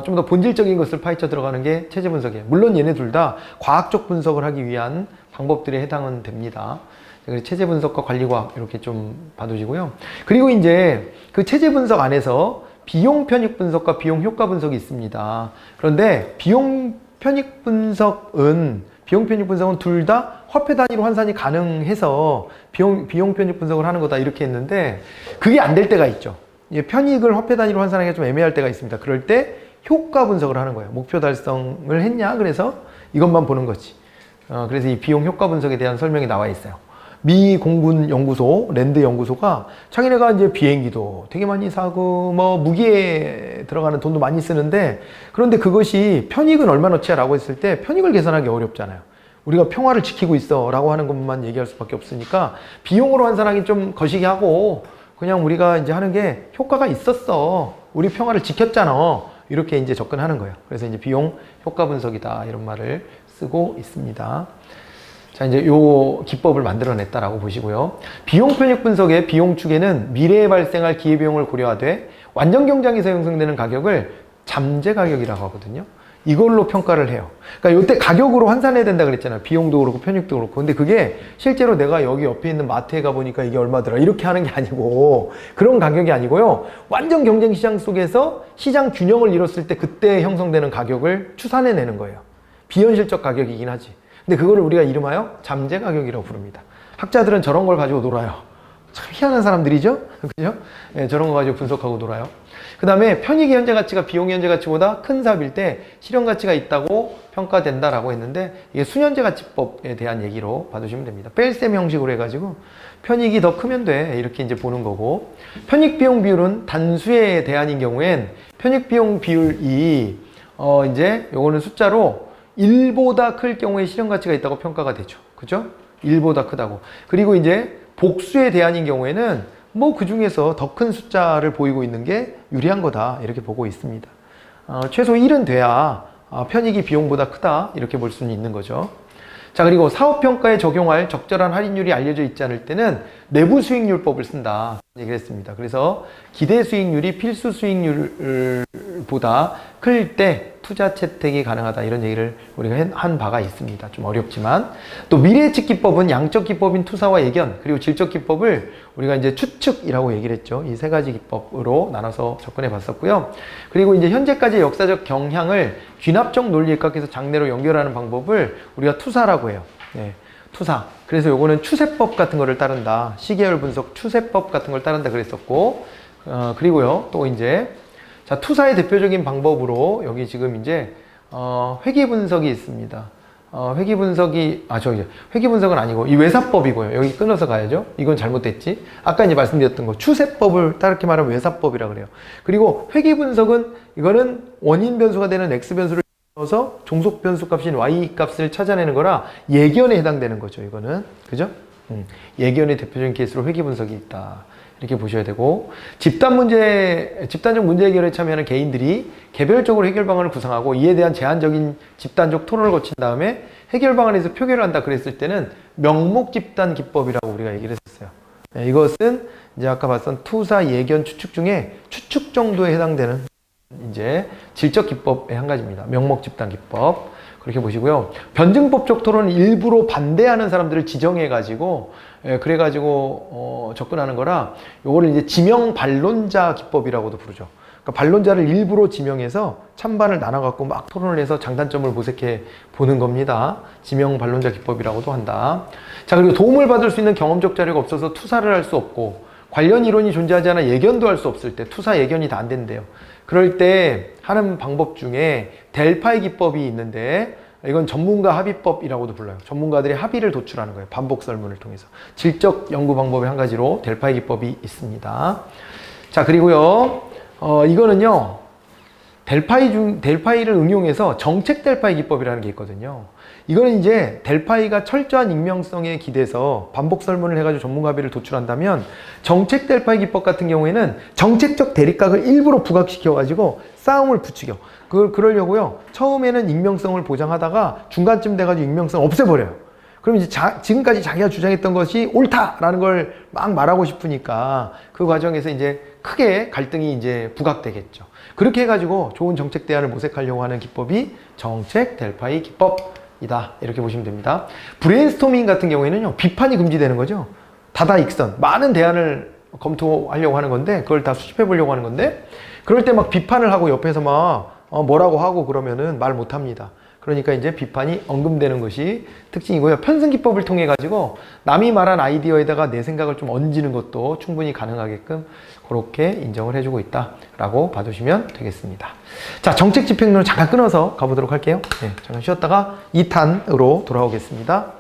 A: 좀 더 본질적인 것을 파헤쳐 들어가는 게 체제 분석이에요. 물론 얘네 둘 다 과학적 분석을 하기 위한 방법들에 해당은 됩니다. 체제 분석과 관리과학 이렇게 좀 봐두시고요. 그리고 이제 그 체제 분석 안에서 비용 편익 분석과 비용 효과 분석이 있습니다. 그런데 비용 편익 분석은 둘 다 화폐 단위로 환산이 가능해서 비용 편익 분석을 하는 거다 이렇게 했는데 그게 안 될 때가 있죠. 편익을 화폐 단위로 환산하기가 좀 애매할 때가 있습니다. 그럴 때 효과 분석을 하는 거예요. 목표 달성을 했냐? 그래서 이것만 보는 거지. 그래서 이 비용 효과 분석에 대한 설명이 나와 있어요. 미 공군 연구소, 랜드 연구소가 자기네가 이제 비행기도 되게 많이 사고 뭐 무기에 들어가는 돈도 많이 쓰는데 그런데 그것이 편익은 얼마나치야 라고 했을 때 편익을 계산하기 어렵잖아요. 우리가 평화를 지키고 있어 라고 하는 것만 얘기할 수밖에 없으니까 비용으로 환산하기 좀 거시기 하고 그냥 우리가 이제 하는 게 효과가 있었어. 우리 평화를 지켰잖아. 이렇게 이제 접근하는 거예요. 그래서 이제 비용 효과 분석이다 이런 말을 쓰고 있습니다. 자, 이제 요 기법을 만들어냈다라고 보시고요. 비용 편익 분석의 비용 축에는 미래에 발생할 기회비용을 고려하되 완전 경쟁에서 형성되는 가격을 잠재 가격이라고 하거든요. 이걸로 평가를 해요. 그러니까 요때 가격으로 환산해야 된다 그랬잖아요. 비용도 그렇고 편익도 그렇고. 근데 그게 실제로 내가 여기 옆에 있는 마트에 가보니까 이게 얼마더라 이렇게 하는 게 아니고 그런 가격이 아니고요. 완전 경쟁 시장 속에서 시장 균형을 이뤘을 때 그때 형성되는 가격을 추산해내는 거예요. 비현실적 가격이긴 하지. 근데 그거를 우리가 이름하여 잠재 가격이라고 부릅니다. 학자들은 저런 걸 가지고 놀아요. 참 희한한 사람들이죠? 그죠? 네, 저런 거 가지고 분석하고 놀아요. 그 다음에 편익의 현재 가치가 비용의 현재 가치보다 큰 사업일 때 실현 가치가 있다고 평가된다라고 했는데 이게 순현재 가치법에 대한 얘기로 봐두시면 됩니다. 뺄셈 형식으로 해가지고 편익이 더 크면 돼 이렇게 이제 보는 거고 편익 비용 비율은 단수에 대한인 경우엔 편익 비용 비율이 이제 요거는 숫자로 1보다 클 경우에 실현 가치가 있다고 평가가 되죠. 그죠? 1보다 크다고. 그리고 이제 복수에 대한인 경우에는 뭐 그 중에서 더 큰 숫자를 보이고 있는 게 유리한 거다 이렇게 보고 있습니다. 최소 1은 돼야 편익이 비용보다 크다 이렇게 볼 수는 있는 거죠. 자, 그리고 사업평가에 적용할 적절한 할인율이 알려져 있지 않을 때는 내부 수익률법을 쓴다 얘기를 했습니다. 그래서 기대 수익률이 필수 수익률보다 클 때 투자 채택이 가능하다 이런 얘기를 우리가 한 바가 있습니다. 좀 어렵지만 또 미래예측 기법은 양적 기법인 투사와 예견 그리고 질적 기법을 우리가 이제 추측이라고 얘기를 했죠. 이 세 가지 기법으로 나눠서 접근해 봤었고요. 그리고 이제 현재까지의 역사적 경향을 귀납적 논리에 입각해서 장래로 연결하는 방법을 우리가 투사라고 해요. 네, 투사. 그래서 요거는 추세법 같은 거를 따른다. 시계열 분석 추세법 같은 걸 따른다 그랬었고 그리고요 또 이제 자, 투사의 대표적인 방법으로 여기 지금 이제 회귀 분석이 있습니다. 회귀 분석은 아니고 이 외사법이고요. 여기 끊어서 가야죠. 이건 잘못됐지. 아까 이제 말씀드렸던 거 추세법을 따르게 말하면 외사법이라 그래요. 그리고 회귀 분석은 이거는 원인 변수가 되는 x 변수를 넣어서 종속 변수 값인 y 값을 찾아내는 거라 예견에 해당되는 거죠. 이거는 그죠? 예견의 대표적인 케이스로 회귀 분석이 있다. 이렇게 보셔야 되고 집단적 문제 해결에 참여하는 개인들이 개별적으로 해결 방안을 구상하고 이에 대한 제한적인 집단적 토론을 거친 다음에 해결 방안에서 표결을 한다 그랬을 때는 명목 집단 기법이라고 우리가 얘기를 했었어요. 네, 이것은 이제 아까 봤던 투사, 예견, 추측 중에 추측 정도에 해당되는 이제 질적 기법의 한 가지입니다. 명목 집단 기법. 그렇게 보시고요. 변증법적 토론은 일부러 반대하는 사람들을 지정해가지고, 그래가지고, 접근하는 거라, 요거를 이제 지명 반론자 기법이라고도 부르죠. 그러니까 반론자를 일부러 지명해서 찬반을 나눠갖고 막 토론을 해서 장단점을 모색해 보는 겁니다. 지명 반론자 기법이라고도 한다. 자, 그리고 도움을 받을 수 있는 경험적 자료가 없어서 투사를 할 수 없고, 관련 이론이 존재하지 않아 예견도 할 수 없을 때, 투사 예견이 다 안 된대요. 그럴 때 하는 방법 중에 델파이 기법이 있는데 이건 전문가 합의법이라고도 불러요. 전문가들이 합의를 도출하는 거예요. 반복 설문을 통해서. 질적 연구 방법의 한 가지로 델파이 기법이 있습니다. 자, 그리고요, 이거는요, 델파이를 응용해서 정책 델파이 기법이라는 게 있거든요. 이거는 이제 델파이가 철저한 익명성에 기대서 반복 설문을 해가지고 전문가 합의를 도출한다면, 정책 델파이 기법 같은 경우에는 정책적 대립각을 일부러 부각시켜가지고 싸움을 부추겨. 그러려고요, 처음에는 익명성을 보장하다가 중간쯤 돼가지고 익명성 없애버려요. 그럼 이제 지금까지 자기가 주장했던 것이 옳다라는 걸 막 말하고 싶으니까 그 과정에서 이제 크게 갈등이 이제 부각되겠죠. 그렇게 해가지고 좋은 정책 대안을 모색하려고 하는 기법이 정책 델파이 기법이다. 이렇게 보시면 됩니다. 브레인스토밍 같은 경우에는요, 비판이 금지되는 거죠. 다다익선. 많은 대안을 검토하려고 하는 건데, 그걸 다 수집해 보려고 하는 건데, 그럴 때 막 비판을 하고 옆에서 막 뭐라고 하고 그러면은 말 못 합니다. 그러니까 이제 비판이 언급되는 것이 특징이고요. 편승 기법을 통해 가지고 남이 말한 아이디어에다가 내 생각을 좀 얹는 것도 충분히 가능하게끔 그렇게 인정을 해주고 있다라고 봐두시면 되겠습니다. 자, 정책 집행론을 잠깐 끊어서 가보도록 할게요. 네, 잠깐 쉬었다가 2탄으로 돌아오겠습니다.